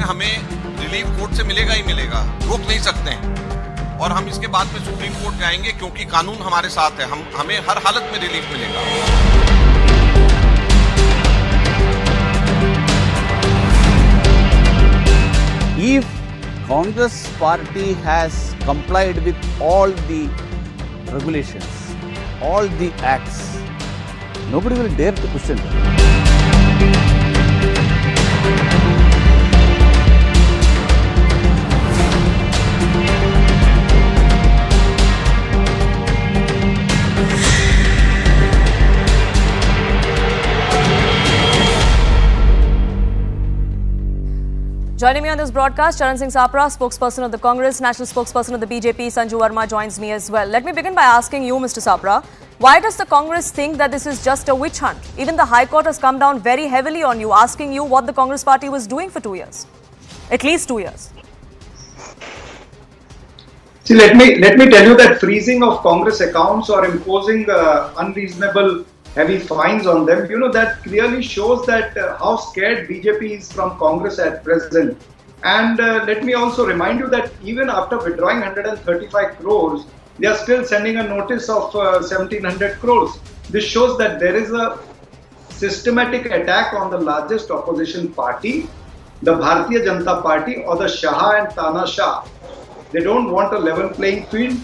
हमें relief court से मिलेगा ही मिलेगा, रोक नहीं सकते हैं और हम इसके बाद में सुप्रीम कोर्ट जाएंगे क्योंकि कानून हमारे साथ है, हमें हर हालत में रिलीफ मिलेगा। If Congress party has complied with all the regulations, all the acts, nobody will dare to question them. Joining me on this broadcast, Charan Singh Sapra, spokesperson of the Congress, national spokesperson of the BJP, Sanju Verma joins me as well. Let me begin by asking you, Mr. Sapra, why does the Congress think that this is just a witch hunt? Even the High Court has come down very heavily on you, asking you what the Congress party was doing for 2 years, at least 2 years. See, let me tell you that freezing of Congress accounts or imposing unreasonable heavy fines on them, that clearly shows that how scared BJP is from Congress at present. And let me also remind you that even after withdrawing 135 crores, they are still sending a notice of 1700 crores. This shows that there is a systematic attack on the largest opposition party, the Bharatiya Janata Party or the Shah and Tana Shah. They don't want a level playing field.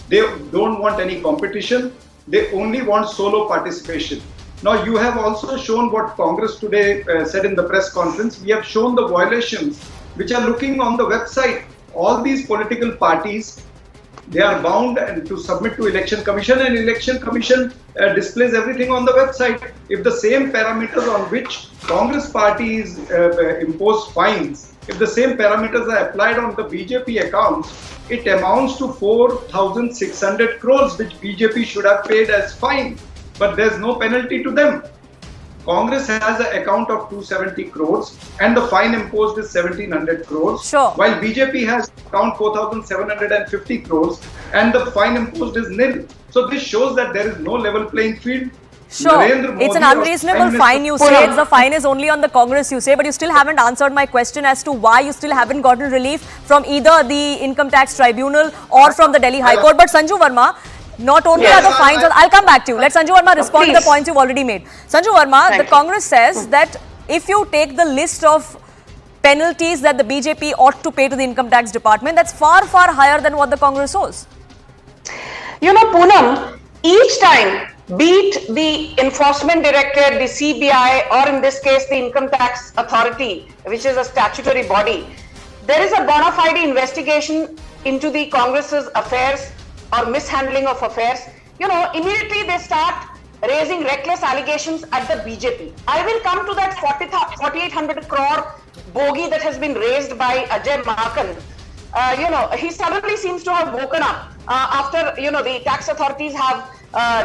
They don't want any competition. They only want solo participation. Now, you have also shown what Congress today said in the press conference. We have shown the violations which are looking on the website. All these political parties, they are bound to submit to Election Commission, and Election Commission displays everything on the website. If the same parameters on which Congress parties impose fines, if the same parameters are applied on the BJP accounts, it amounts to 4,600 crores which BJP should have paid as fine, but there's no penalty to them. Congress has an account of 270 crores and the fine imposed is 1,700 crores, sure, while BJP has account 4,750 crores and the fine imposed is nil. So this shows that there is no level playing field. Sure, it's an unreasonable fine, you say. The fine is only on the Congress, you say, but you still haven't answered my question as to why you still haven't gotten relief from either the Income Tax Tribunal or from the Delhi High Court. But Sanju Verma, not only are the fines, I'll come back to you. Let Sanju Verma respond to the points you've already made. Sanju Verma, the Congress says that if you take the list of penalties that the BJP ought to pay to the Income Tax Department, that's far, far higher than what the Congress owes. Poonam, each time, be it the Enforcement Directorate, the CBI, or in this case, the Income Tax Authority, which is a statutory body, there is a bona fide investigation into the Congress's affairs or mishandling of affairs. Immediately they start raising reckless allegations at the BJP. I will come to that 4,800 crore bogey that has been raised by Ajay Makan. He suddenly seems to have woken up after, the tax authorities have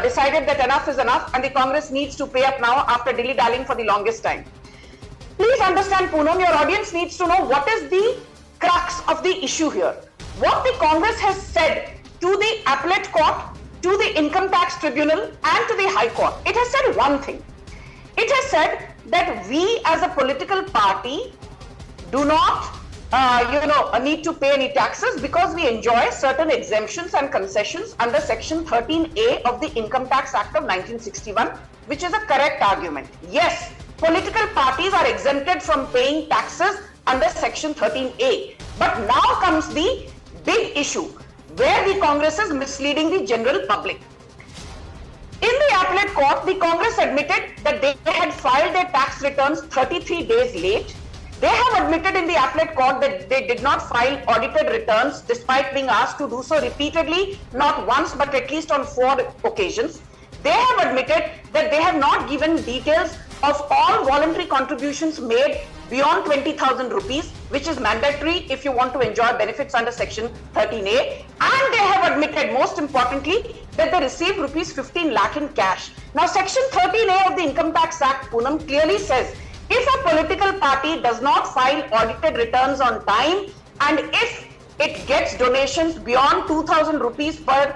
decided that enough is enough and the Congress needs to pay up now after dilly-dallying for the longest time. Please understand, Poonam, your audience needs to know what is the crux of the issue here. What the Congress has said to the appellate court, to the Income Tax Tribunal and to the High Court, it has said one thing. It has said that we as a political party do not need to pay any taxes because we enjoy certain exemptions and concessions under Section 13A of the Income Tax Act of 1961, which is a correct argument. Yes, political parties are exempted from paying taxes under Section 13A. But now comes the big issue, where the Congress is misleading the general public. In the appellate court, the Congress admitted that they had filed their tax returns 33 days late. They have admitted in the appellate court that they did not file audited returns despite being asked to do so repeatedly, not once but at least on 4 occasions. They have admitted that they have not given details of all voluntary contributions made beyond 20,000 rupees, which is mandatory if you want to enjoy benefits under Section 13A. And they have admitted, most importantly, that they received rupees 15 lakh in cash. Now, Section 13A of the Income Tax Act, Poonam, clearly says, if a political party does not file audited returns on time, and if it gets donations beyond 2,000 rupees per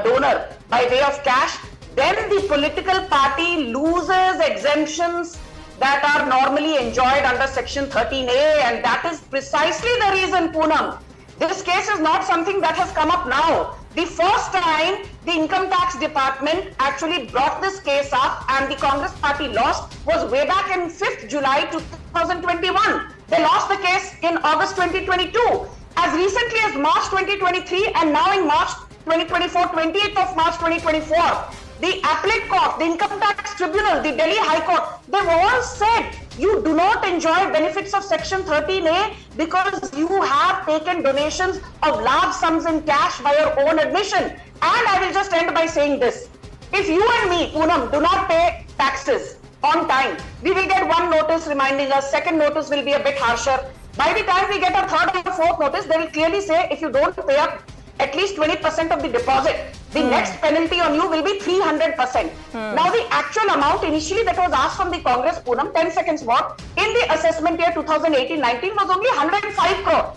donor by way of cash, then the political party loses exemptions that are normally enjoyed under Section 13A, and that is precisely the reason, Poonam. This case is not something that has come up now. The first time the Income Tax Department actually brought this case up and the Congress party lost was way back in 5th July 2021. They lost the case in August 2022. As recently as March 2023 and now in March 2024, 28th of March 2024, the appellate court, the Income Tax Tribunal, the Delhi High Court, they've all said you do not enjoy benefits of Section 13A because you have taken donations of large sums in cash by your own admission. And I will just end by saying this. If you and me, Poonam, do not pay taxes on time, we will get one notice reminding us, second notice will be a bit harsher. By the time we get a third or fourth notice, they will clearly say if you don't pay up at least 20% of the deposit, the next penalty on you will be 300%. Now, the actual amount initially that was asked from the Congress, Poonam, 10 seconds more, in the assessment year 2018-19 was only 105 crore.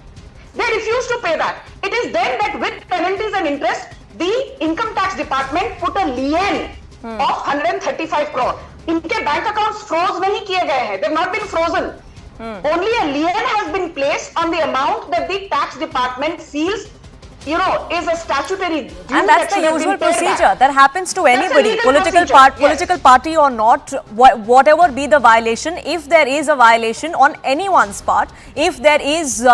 They refused to pay that. It is then that with penalties and interest, the Income Tax Department put a lien of 135 crore. Inke bank accounts froze nahi kiye gaye hai. They have not been frozen. Only a lien has been placed on the amount that the tax department feels is a statutory due. And that's the usual procedure that happens to anybody, political party or not, whatever be the violation. If there is a violation on anyone's part, if there is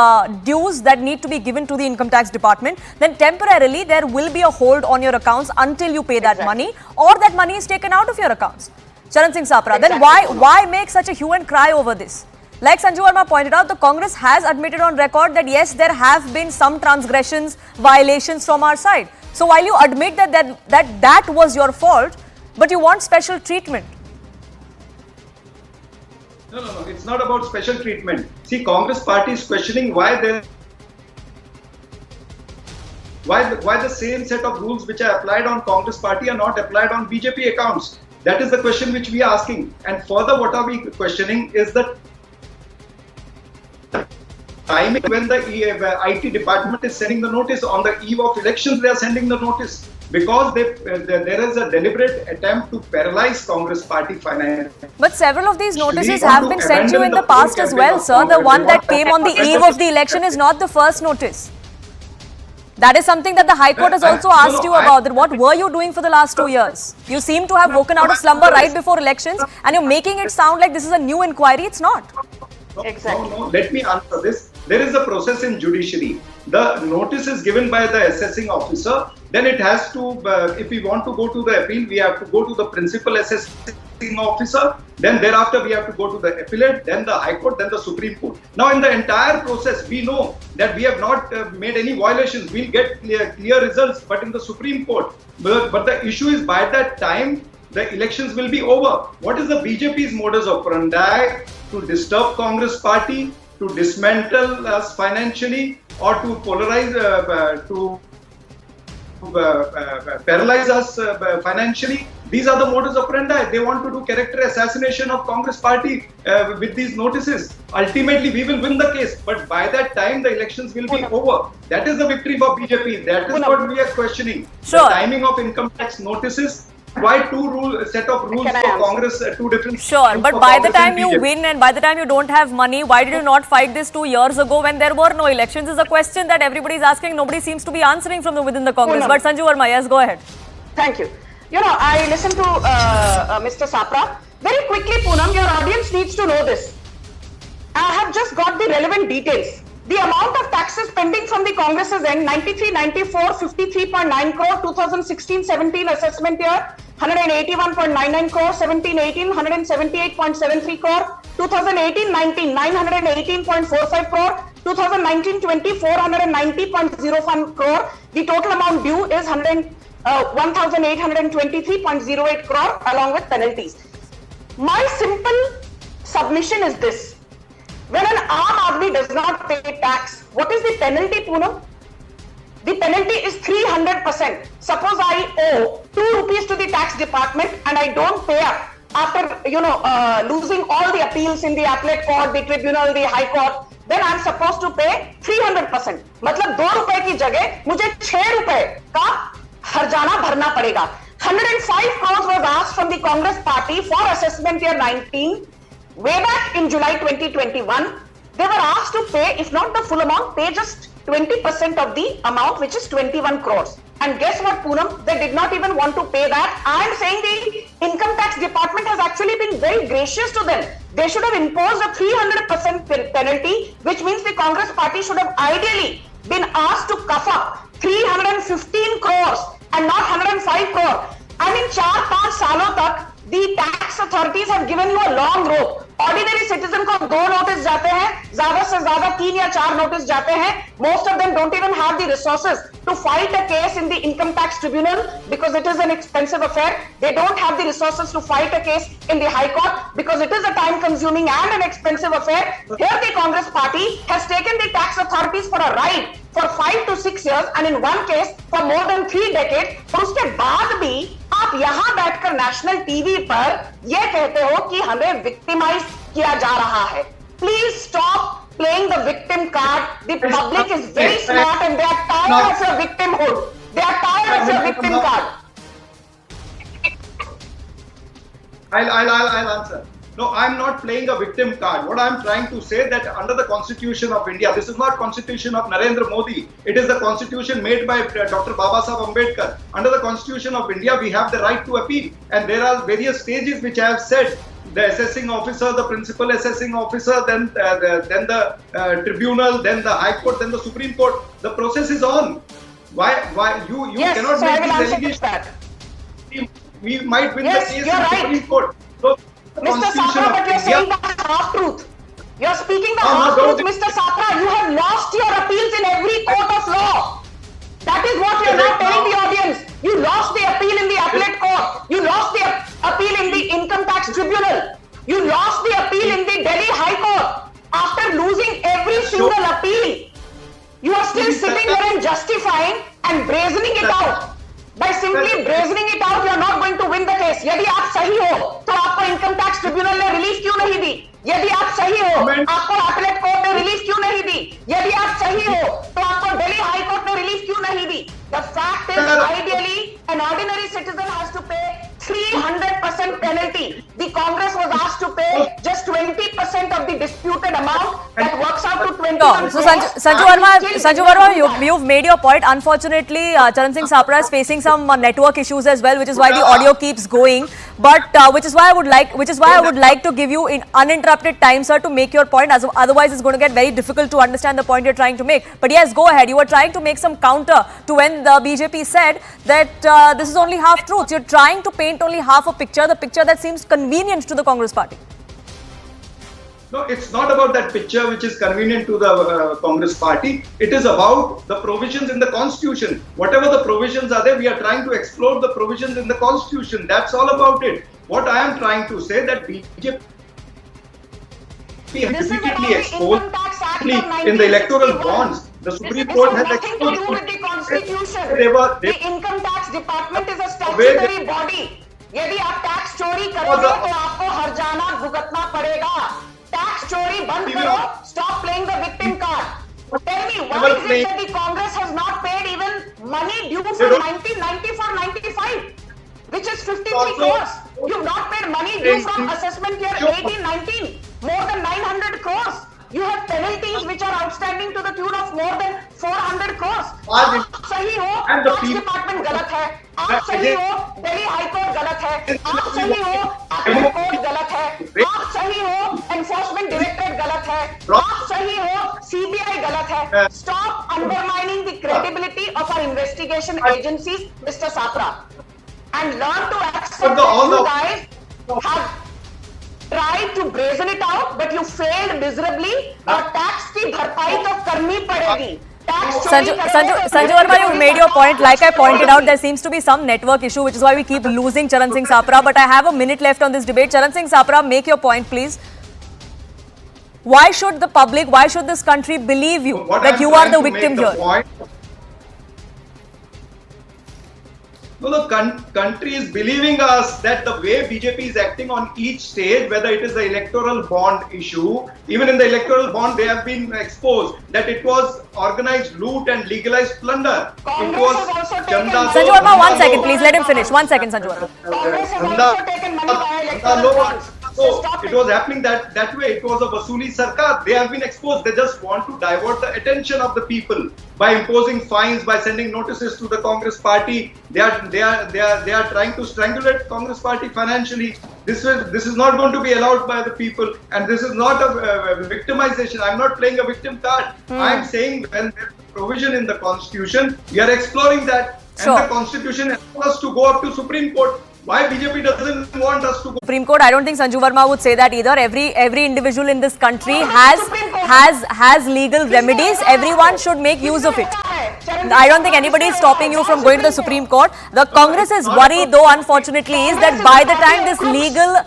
dues that need to be given to the Income Tax Department, then temporarily there will be a hold on your accounts until you pay that money, or that money is taken out of your accounts. Charan Singh Sapra, then why make such a hue and cry over this? Like Sanju Verma pointed out, the Congress has admitted on record that yes, there have been some transgressions, violations from our side. So while you admit that was your fault, but you want special treatment. No, it's not about special treatment. See, Congress party is questioning why the same set of rules which are applied on Congress party are not applied on BJP accounts. That is the question which we are asking. And further, what are we questioning is the timing when the IT department is sending the notice. On the eve of elections, they are sending the notice because there is a deliberate attempt to paralyze Congress party finance. But several of these notices have been sent to you in the past as well, sir. The one that came on the eve of the election is not the first notice. That is something that the High Court has also asked you about. That what were you doing for the last 2 years? You seem to have woken out of slumber right before elections, and you're making it sound like this is a new inquiry. It's not. Exactly. No, let me answer this. There is a process in judiciary. The notice is given by the assessing officer. Then it has to, if we want to go to the appeal, we have to go to the principal assessing officer. Then thereafter, we have to go to the appellate, then the High Court, then the Supreme Court. Now, in the entire process, we know that we have not made any violations. We'll get clear results, but in the Supreme Court. But the issue is by that time, the elections will be over. What is the BJP's modus operandi? To disturb Congress party, to dismantle us financially, or to polarize, paralyze us financially. These are the modus operandi. They want to do character assassination of Congress party with these notices. Ultimately, we will win the case, but by that time, the elections will be over. That is the victory for BJP. That is what we are questioning. Sure. The timing of income tax notices. Why set of rules for Congress, two different... Sure, but by the time you win and by the time you don't have money, why did you not fight this 2 years ago when there were no elections? Is a question that everybody is asking. Nobody seems to be answering from within the Congress. But Sanju Verma, yes, go ahead. Thank you. I listened to Mr. Sapra. Very quickly, Poonam, your audience needs to know this. I have just got the relevant details. The amount of taxes pending from the Congress's end, 93-94, 53.9 crore, 2016-17 assessment year, 181.99 crore, 17-18, 178.73 crore, 2018-19, 918.45 crore, 2019-20, 490.05 crore. The total amount due is 1,823.08 crore along with penalties. My simple submission is this. When an Aam Aadmi does not pay tax, what is the penalty, Poonam? The penalty is 300%. Suppose I owe 2 rupees to the tax department and I don't pay up after, losing all the appeals in the appellate court, the tribunal, the high court, then I'm supposed to pay 300%. मतलब 2 रुपए की जगह मुझे 6 रुपए का हर्जाना भरना पड़ेगा. 105 crores was asked from the Congress party for assessment year 19. Way back in July 2021, they were asked to pay, if not the full amount, pay just 20% of the amount, which is 21 crores. And guess what, Poonam? They did not even want to pay that. I am saying the income tax department has actually been very gracious to them. They should have imposed a 300% penalty, which means the Congress party should have ideally been asked to cough up 315 crores and not 105 crore. And in 4-5 सालों तक the tax authorities have given you a long rope. Ordinary citizen को 2 notice जाते हैं, ज़्यादा से ज़्यादा 3 या 4 notice जाते हैं. Most of them don't even have the resources to fight a case in the income tax tribunal because it is an expensive affair. They don't have the resources to fight a case in the high court because it is a time-consuming and an expensive affair. Here the Congress party has taken the tax authorities for a ride for 5 to 6 years and in one case for more than 3 decades. और उसके बाद भी आप यहाँ बैठकर national TV पर ये कहते हो कि हमें विक्टिमाइज किया जा रहा है. Please stop playing the victim card. The public is very smart and they are tired of your victimhood. They are tired of your victim card. I'll answer. No, I'm not playing a victim card. What I'm trying to say that under the Constitution of India, this is not Constitution of Narendra Modi. It is the Constitution made by Dr. Babasaheb Ambedkar. Under the Constitution of India, we have the right to appeal. And there are various stages which I have said. The assessing officer, the principal assessing officer, then the tribunal, then the High Court, then the Supreme Court. The process is on. Why you yes, cannot so make these allegations? We might win the case in the Supreme Court. So, Mr. Satra, but you're saying the half-truth. You're speaking the half-truth, Mr. Satra. You have lost your appeals in every court of law. That is what you're now telling the audience. You lost the appeal in the appellate court. You lost the appeal in the income tax tribunal. You lost the appeal in the Delhi High Court. After losing every single appeal, you are still sitting there and justifying and brazening it out. By simply brazening it out, you are not going to win the case. यदि आप सही हो, तो आपको income tax tribunal ने relief क्यों नहीं दी? यदि आप सही हो, आपको appellate court ने रिलीफ क्यों नहीं दी? यदि आप सही हो, तो आपको Delhi High Court ने रिलीफ क्यों नहीं दी? The fact is, ideally, an ordinary citizen has to pay 300% penalty. The Congress was asked to pay just 20% of the disputed amount. That works out to 21 So, Sanju Verma, you've made your point. Unfortunately, Charan Singh Sapra is facing some network issues as well, which is why the audio keeps going. But which is why I would like to give you in uninterrupted time, sir, to make your point. Otherwise, it's going to get very difficult to understand the point you're trying to make. But yes, go ahead. You were trying to make some counter to when the BJP said that this is only half truth. You're trying to paint only half a picture, the picture that seems convenient to the Congress party. No, it's not about that picture which is convenient to the Congress party. It is about the provisions in the Constitution. Whatever the provisions are there, we are trying to explore the provisions in the Constitution. That's all about it. What I am trying to say that BJP has repeatedly exposed in the electoral bonds. The Supreme Court has exposed. Nothing to do with the Constitution. The income tax department is a statutory body. यदि आप tax चोरी करोगे तो आपको हर्जाना भुगतना पड़ेगा. Tax चोरी बंद करो. Stop playing the victim card. Tell me, why is it that the Congress has not paid even money due from 1994-95, which is 53 crores? You've not paid money due from assessment year 18-19, more than 900 crores. You have penalties which are outstanding to the tune of more than 400 crores. आज आप सही हो, and the tax people department गलत है. आप सही हो, Delhi high court गलत है. आप सही हो, अपील कोर्ट गलत है. आप सही हो, एनफोर्समेंट डायरेक्टरेट गलत है. आप सही हो, सीबीआई गलत है. Stop undermining the credibility of our investigation agencies, Mr. Sapra, and learn to accept that you guys have tried to brazen it out, but you failed miserably. और टैक्स की भरपाई तो करनी पड़ेगी. Sanju Verma, you made your point. Like I pointed out, there seems to be some network issue, which is why we keep losing Charan Singh Sapra. But I have a minute left on this debate. Charan Singh Sapra, make your point, please. Why should the public, why should this country believe you that you are the victim here? No, the country is believing us that the way BJP is acting on each stage, whether it is the electoral bond issue, even in the electoral bond, they have been exposed that it was organized loot and legalized plunder. It was Sanju Verma, 1 second, please. Let him finish. 1 second, Sanju Verma. So it was happening that way. It was a Vasuli Sarkar. They have been exposed. They just want to divert the attention of the people by imposing fines, by sending notices to the Congress party. They are trying to strangulate Congress party financially. This is not going to be allowed by the people, and this is not a victimization. I'm not playing a victim card. I'm saying when there's a provision in the Constitution, we are exploring that, and the Constitution allows us to go up to Supreme Court. Why BJP doesn't want us to go Supreme Court? I don't think Sanju Verma would say that either. Every individual in this country has legal remedies. Everyone should make use of it. I don't think anybody is stopping you from going to the Supreme Court. The Congress's worry, though, unfortunately, is that by the time this legal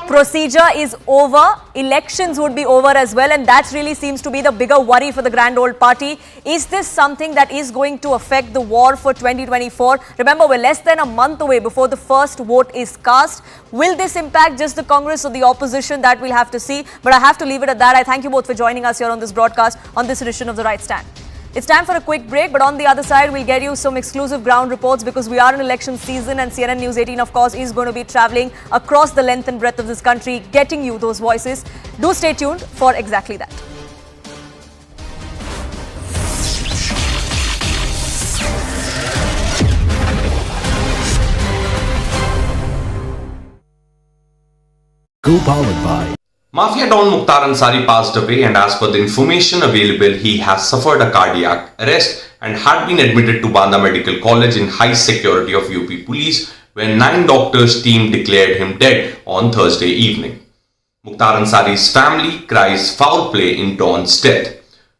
procedure is over, elections would be over as well, and that really seems to be the bigger worry for the grand old party. Is this something that is going to affect the war for 2024? Remember, we're less than a month away before the first vote is cast. Will this impact just the Congress or the opposition? That we'll have to see. But I have to leave it at that. I thank you both for joining us here on this broadcast on this edition of The Right Stand. It's time for a quick break, but on the other side, we'll get you some exclusive ground reports because we are in election season and CNN News 18, of course, is going to be traveling across the length and breadth of this country, getting you those voices. Do stay tuned for exactly that. Co-powered by Mafia Don Mukhtar Ansari passed away, and as per the information available, he has suffered a cardiac arrest and had been admitted to Banda Medical College in high security of UP Police, where 9 doctors team declared him dead on Thursday evening. Mukhtar Ansari's family cries foul play in Don's death.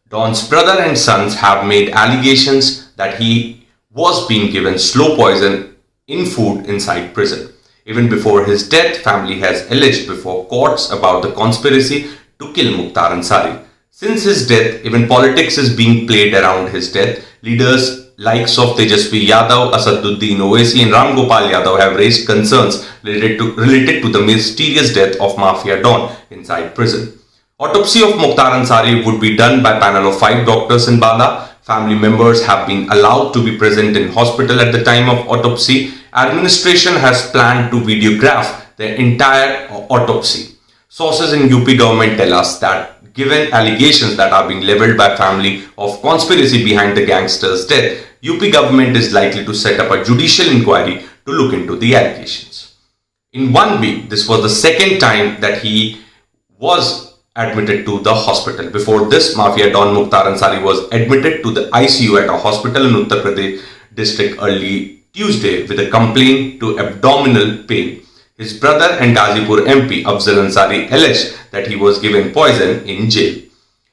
Don's brother and sons have made allegations that he was being given slow poison in food inside prison. Even before his death, family has alleged before courts about the conspiracy to kill Mukhtar Ansari. Since his death, even politics is being played around his death. Leaders likes of Tejasvi Yadav, Asaduddin Owaisi and Ram Gopal Yadav have raised concerns related to the mysterious death of Mafia Don inside prison. Autopsy of Mukhtar Ansari would be done by panel of 5 doctors in Banda. Family members have been allowed to be present in hospital at the time of autopsy. Administration has planned to videograph the entire autopsy. Sources in UP government tell us that given allegations that are being leveled by family of conspiracy behind the gangster's death, UP government is likely to set up a judicial inquiry to look into the allegations. In 1 week, this was the second time that he was admitted to the hospital. Before this, Mafia Don Mukhtar Ansari was admitted to the ICU at a hospital in Uttar Pradesh district early Tuesday with a complaint to abdominal pain. His brother and Ghazipur MP Afzal Ansari alleged that he was given poison in jail.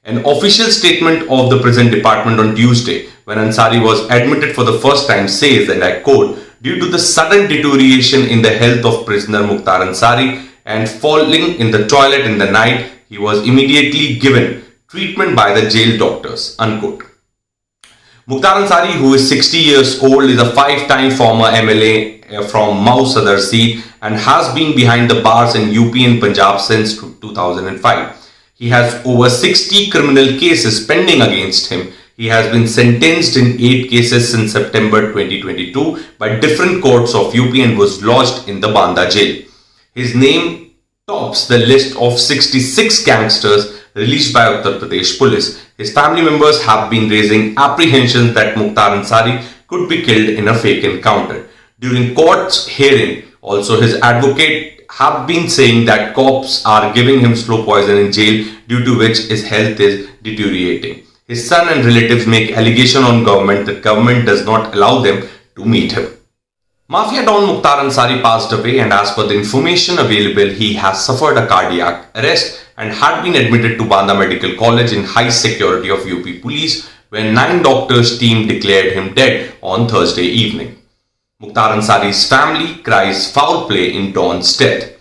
An official statement of the prison department on Tuesday, when Ansari was admitted for the first time, says, and I quote, "Due to the sudden deterioration in the health of prisoner Mukhtar Ansari and falling in the toilet in the night, he was immediately given treatment by the jail doctors," unquote. Mukhtar Ansari, who is 60 years old, is a 5-time former MLA from Mau Sadar seat and has been behind the bars in UP and Punjab since 2005. He has over 60 criminal cases pending against him. He has been sentenced in 8 cases since September 2022 by different courts of UP and was lodged in the Banda jail. His name tops the list of 66 gangsters released by Uttar Pradesh police. His family members have been raising apprehensions that Mukhtar Ansari could be killed in a fake encounter. During court's hearing, also his advocate have been saying that cops are giving him slow poison in jail, due to which his health is deteriorating. His son and relatives make allegation on government that government does not allow them to meet him. Mafia Don Mukhtar Ansari passed away, and as per the information available, he has suffered a cardiac arrest and had been admitted to Banda Medical College in high security of UP police, when 9 doctors team declared him dead on Thursday evening. Mukhtar Ansari's family cries foul play in Don's death.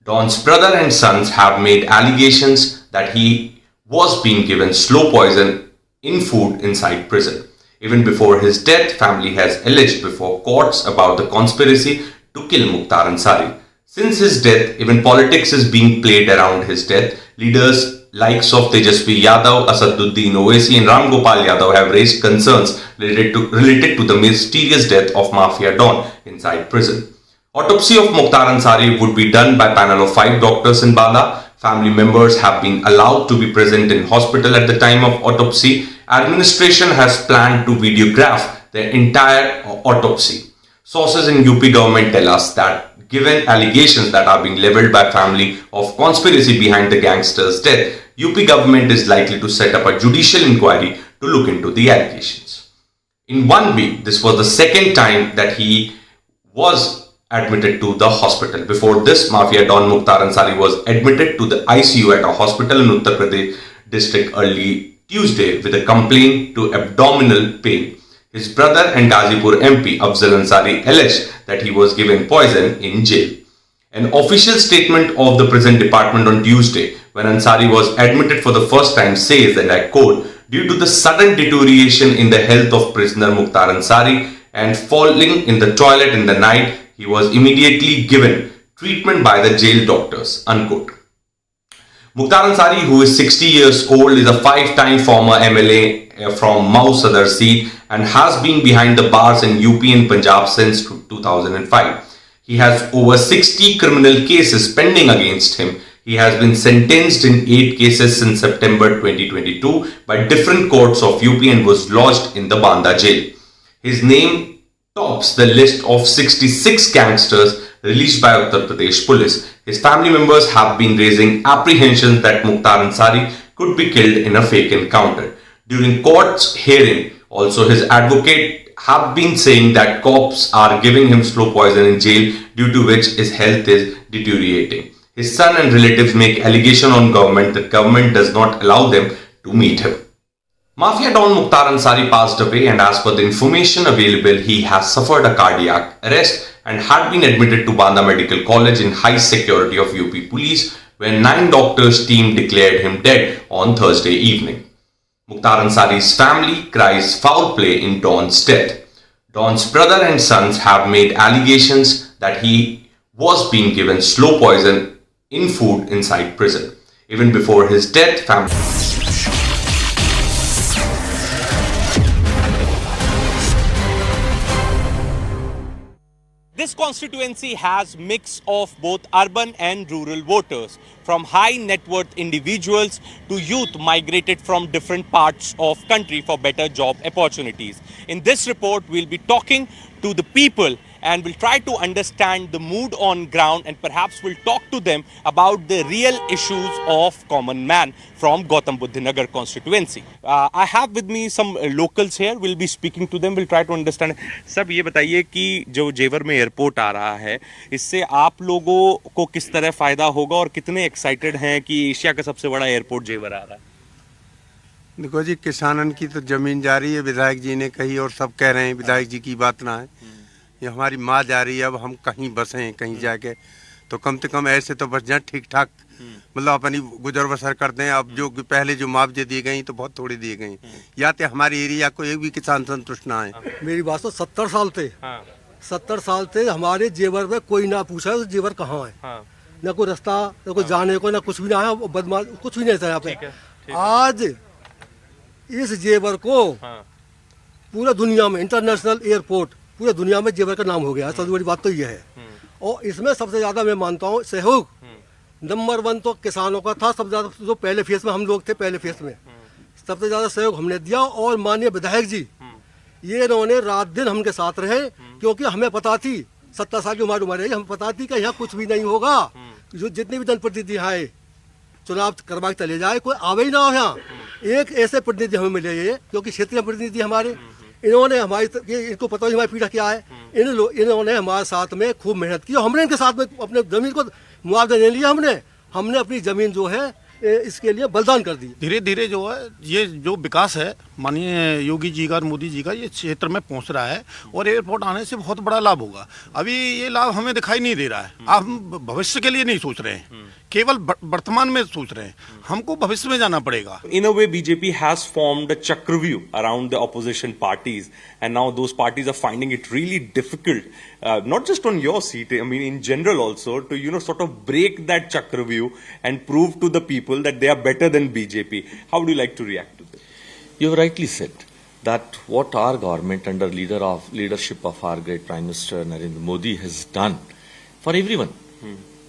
Don's brother and sons have made allegations that he was being given slow poison in food inside prison. Even before his death, family has alleged before courts about the conspiracy to kill Mukhtar Ansari. Since his death, even politics is being played around his death. Leaders likes of Tejasvi Yadav, Asaduddin Owaisi and Ram Gopal Yadav have raised concerns related to the mysterious death of Mafia Don inside prison. Autopsy of Mukhtar Ansari would be done by panel of 5 doctors in Banda. Family members have been allowed to be present in hospital at the time of autopsy. Administration has planned to videograph the entire autopsy. Sources in UP government tell us that given allegations that are being leveled by family of conspiracy behind the gangster's death, UP government is likely to set up a judicial inquiry to look into the allegations. In 1 week, this was the second time that he was admitted to the hospital. Before this, Mafia Don Mukhtar Ansari was admitted to the ICU at a hospital in Uttar Pradesh district early Tuesday with a complaint to abdominal pain. His brother and Ghazipur MP Afzal Ansari alleged that he was given poison in jail. An official statement of the prison department on Tuesday, when Ansari was admitted for the first time, says, and I quote, "Due to the sudden deterioration in the health of prisoner Mukhtar Ansari and falling in the toilet in the night, he was immediately given treatment by the jail doctors," unquote. Mukhtar Ansari, who is 60 years old, is a 5-time former MLA from Mau Sadar seat and has been behind the bars in UP and Punjab since 2005. He has over 60 criminal cases pending against him. He has been sentenced in 8 cases since September 2022 by different courts of UP and was lodged in the Banda jail. His name tops the list of 66 gangsters released by Uttar Pradesh police. His family members have been raising apprehensions that Mukhtar Ansari could be killed in a fake encounter. During court's hearing, also his advocate have been saying that cops are giving him slow poison in jail, due to which his health is deteriorating. His son and relatives make allegation on government that government does not allow them to meet him. Mafia Don Mukhtar Ansari passed away, and as per the information available, he has suffered a cardiac arrest and had been admitted to Banda Medical College in high security of UP police, when 9 doctors team declared him dead on Thursday evening. Mukhtar Ansari's family cries foul play in Don's death. Don's brother and sons have made allegations that he was being given slow poison in food inside prison. Even before his death, family... This constituency has mix of both urban and rural voters, from high net worth individuals to youth migrated from different parts of country for better job opportunities. In this report, we'll be talking to the people and we'll try to understand the mood on ground, and perhaps we'll talk to them about the real issues of common man from Gautam Buddha Nagar constituency. I have with me some locals here. We'll be speaking to them. We'll try to understand. सब ये बताइए कि जो जेवर में airport आ रहा है, इससे आप लोगों को किस तरह फायदा होगा और कितने एक्साइटेड हैं कि एशिया का सबसे बड़ा एयरपोर्ट जेवर आ रहा है? देखो जी, किसानन की तो जमीन जा रही है, विधायक जी ने कही और सब कह रहे हैं, विधायक जी की बात ना है। ये हमारी माँ जा रही है, अब हम कहीं बसें कहीं जाके, तो कम से कम ऐसे तो बस जाए ठीक ठाक, मतलब अपनी गुजर बसर करते हैं। अब जो पहले जो मुआवजे दिए गई तो बहुत थोड़ी दिए गई, या तो हमारे एरिया को एक भी किसान संतुष्ट ना है। मेरी बात तो 70 साल थे, 70 साल थे हमारे जेवर में कोई ना पूछा जेवर कहाँ है, ना कोई रास्ता, ना कोई जाने को, ना कुछ भी ना है, बदमाश कुछ भी नहीं था यहाँ पे। आज इस जेवर को पूरा दुनिया में इंटरनेशनल एयरपोर्ट पूरे दुनिया में जेवर का नाम हो गया। सबसे बड़ी बात तो ये है। और इसमें सबसे ज्यादा मैं मानता हूँ सहयोग नंबर 1 तो किसानों का था, सबसे ज्यादा जो पहले फेस में हम लोग थे, पहले फेस में सबसे ज्यादा सहयोग हमने दिया। और माननीय विधायक जी ये इन्होंने रात दिन हमके साथ रहे, क्योंकि हमें पता थी 70 साल की उम्र है, हमें पता थी कि यहाँ कुछ भी नहीं होगा। जो जितने भी जनप्रतिनिधि आए चुनाव करवा के चले जाए, कोई आवे ही ना हो यहाँ। एक ऐसे प्रतिनिधि हमें मिले ये, क्योंकि क्षेत्रीय प्रतिनिधि हमारे, इन्होंने हमारी इनको पता ही हमारी पीड़ा क्या है, इन्होंने हमारे साथ में खूब मेहनत की। हमने इनके साथ में अपने जमीन को मुआवजा ले लिया, हमने अपनी जमीन जो है इसके लिए बलिदान कर दी। धीरे धीरे जो है ये जो विकास है माननीय योगी जी का और मोदी जी का ये क्षेत्र में पहुंच रहा है, और एयरपोर्ट आने से बहुत बड़ा लाभ होगा। अभी ये लाभ हमें दिखाई नहीं दे रहा है। हम भविष्य के लिए नहीं सोच रहे हैं, केवल वर्तमान में सोच रहे हैं, हमको भविष्य में जाना पड़ेगा। In a way, BJP has formed a chakravyuh around the opposition parties, and now those parties are finding it really difficult, not just on your seat, I mean in general also, to sort of break that chakravyuh and prove to the people that they are better than BJP. How would you like to react to this? You have rightly said that what our government under leadership of our great Prime Minister Narendra Modi has done for everyone.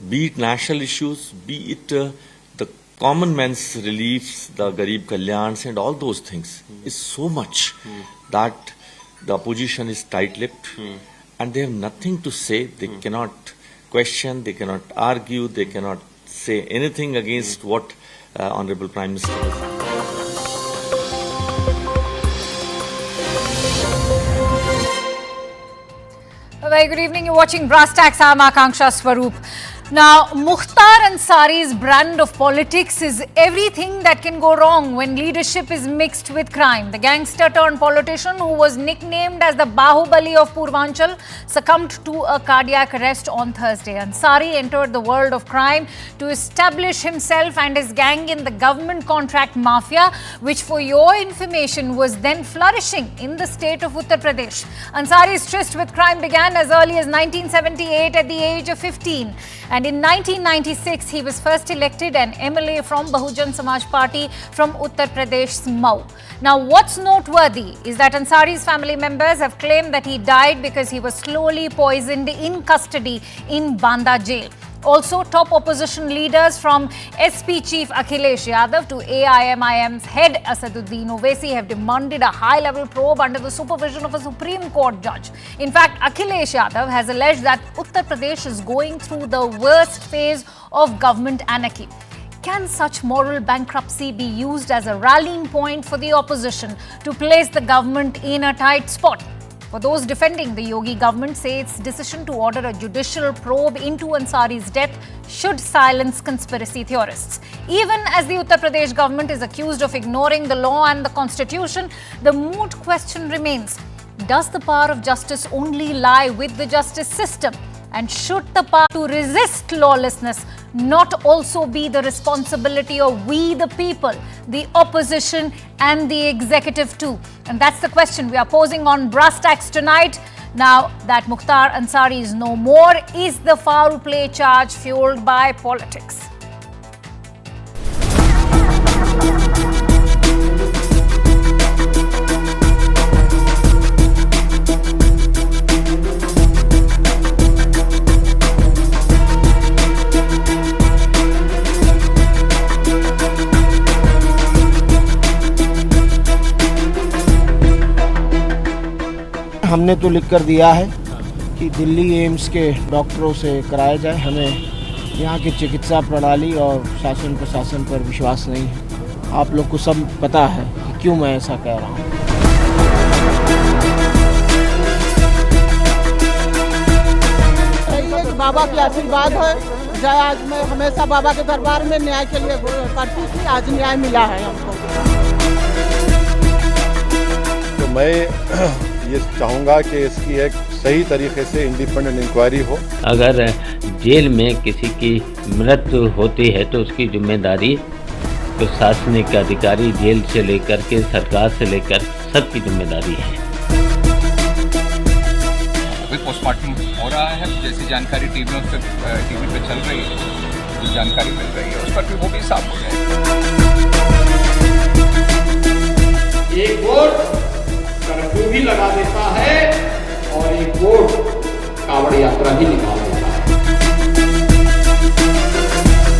Be it national issues, be it the common man's reliefs, the Garib Kalyans and all those things is so much that the opposition is tight-lipped and they have nothing to say. They cannot question, they cannot argue, they cannot say anything against what Honorable Prime Minister has done. Very good evening. You're watching Brass Tacks. I'm Akanksha Swaroop. Now, Mukhtar Ansari's brand of politics is everything that can go wrong when leadership is mixed with crime. The gangster-turned-politician who was nicknamed as the Bahubali of Purvanchal succumbed to a cardiac arrest on Thursday. Ansari entered the world of crime to establish himself and his gang in the government contract mafia, which, for your information, was then flourishing in the state of Uttar Pradesh. Ansari's tryst with crime began as early as 1978 at the age of 15. And in 1996, he was first elected an MLA from Bahujan Samaj Party from Uttar Pradesh's Mau. Now, what's noteworthy is that Ansari's family members have claimed that he died because he was slowly poisoned in custody in Banda jail. Also, top opposition leaders from SP Chief Akhilesh Yadav to AIMIM's head Asaduddin Owaisi have demanded a high-level probe under the supervision of a Supreme Court judge. In fact, Akhilesh Yadav has alleged that Uttar Pradesh is going through the worst phase of government anarchy. Can such moral bankruptcy be used as a rallying point for the opposition to place the government in a tight spot? For those defending the Yogi government, say its decision to order a judicial probe into Ansari's death should silence conspiracy theorists. Even as the Uttar Pradesh government is accused of ignoring the law and the constitution, the moot question remains: does the power of justice only lie with the justice system? And should the power to resist lawlessness not also be the responsibility of we the people, the opposition and the executive too? And that's the question we are posing on Brass Tacks tonight. Now that Mukhtar Ansari is no more, is the foul play charge fueled by politics? हमने तो लिख कर दिया है कि Delhi AIIMS के डॉक्टरों से कराया जाए। हमें यहाँ की चिकित्सा प्रणाली और शासन प्रशासन पर विश्वास नहीं है। आप लोग को सब पता है कि क्यों मैं ऐसा कह रहा हूँ। बाबा की आशीर्वाद है। जय आज मैं हमेशा बाबा के दरबार में न्याय के लिए करती थी, आज न्याय मिला है हमको। तो मैं ये चाहूँगा कि इसकी एक सही तरीके से इंडिपेंडेंट इंक्वायरी हो। अगर जेल में किसी की मृत्यु होती है तो उसकी जिम्मेदारी प्रशासनिक अधिकारी, जेल से लेकर के सरकार से लेकर सबकी जिम्मेदारी है। अभी पोस्टमार्टम हो रहा है, जैसी जानकारी टीवी पे चल रही है, जो जानकारी मिल रही है उस पर भी वो भी साफ हो जाएगा। एक वोट कर्फ्यू भी लगा देता है और एक वोट कावड़ यात्रा भी निकाल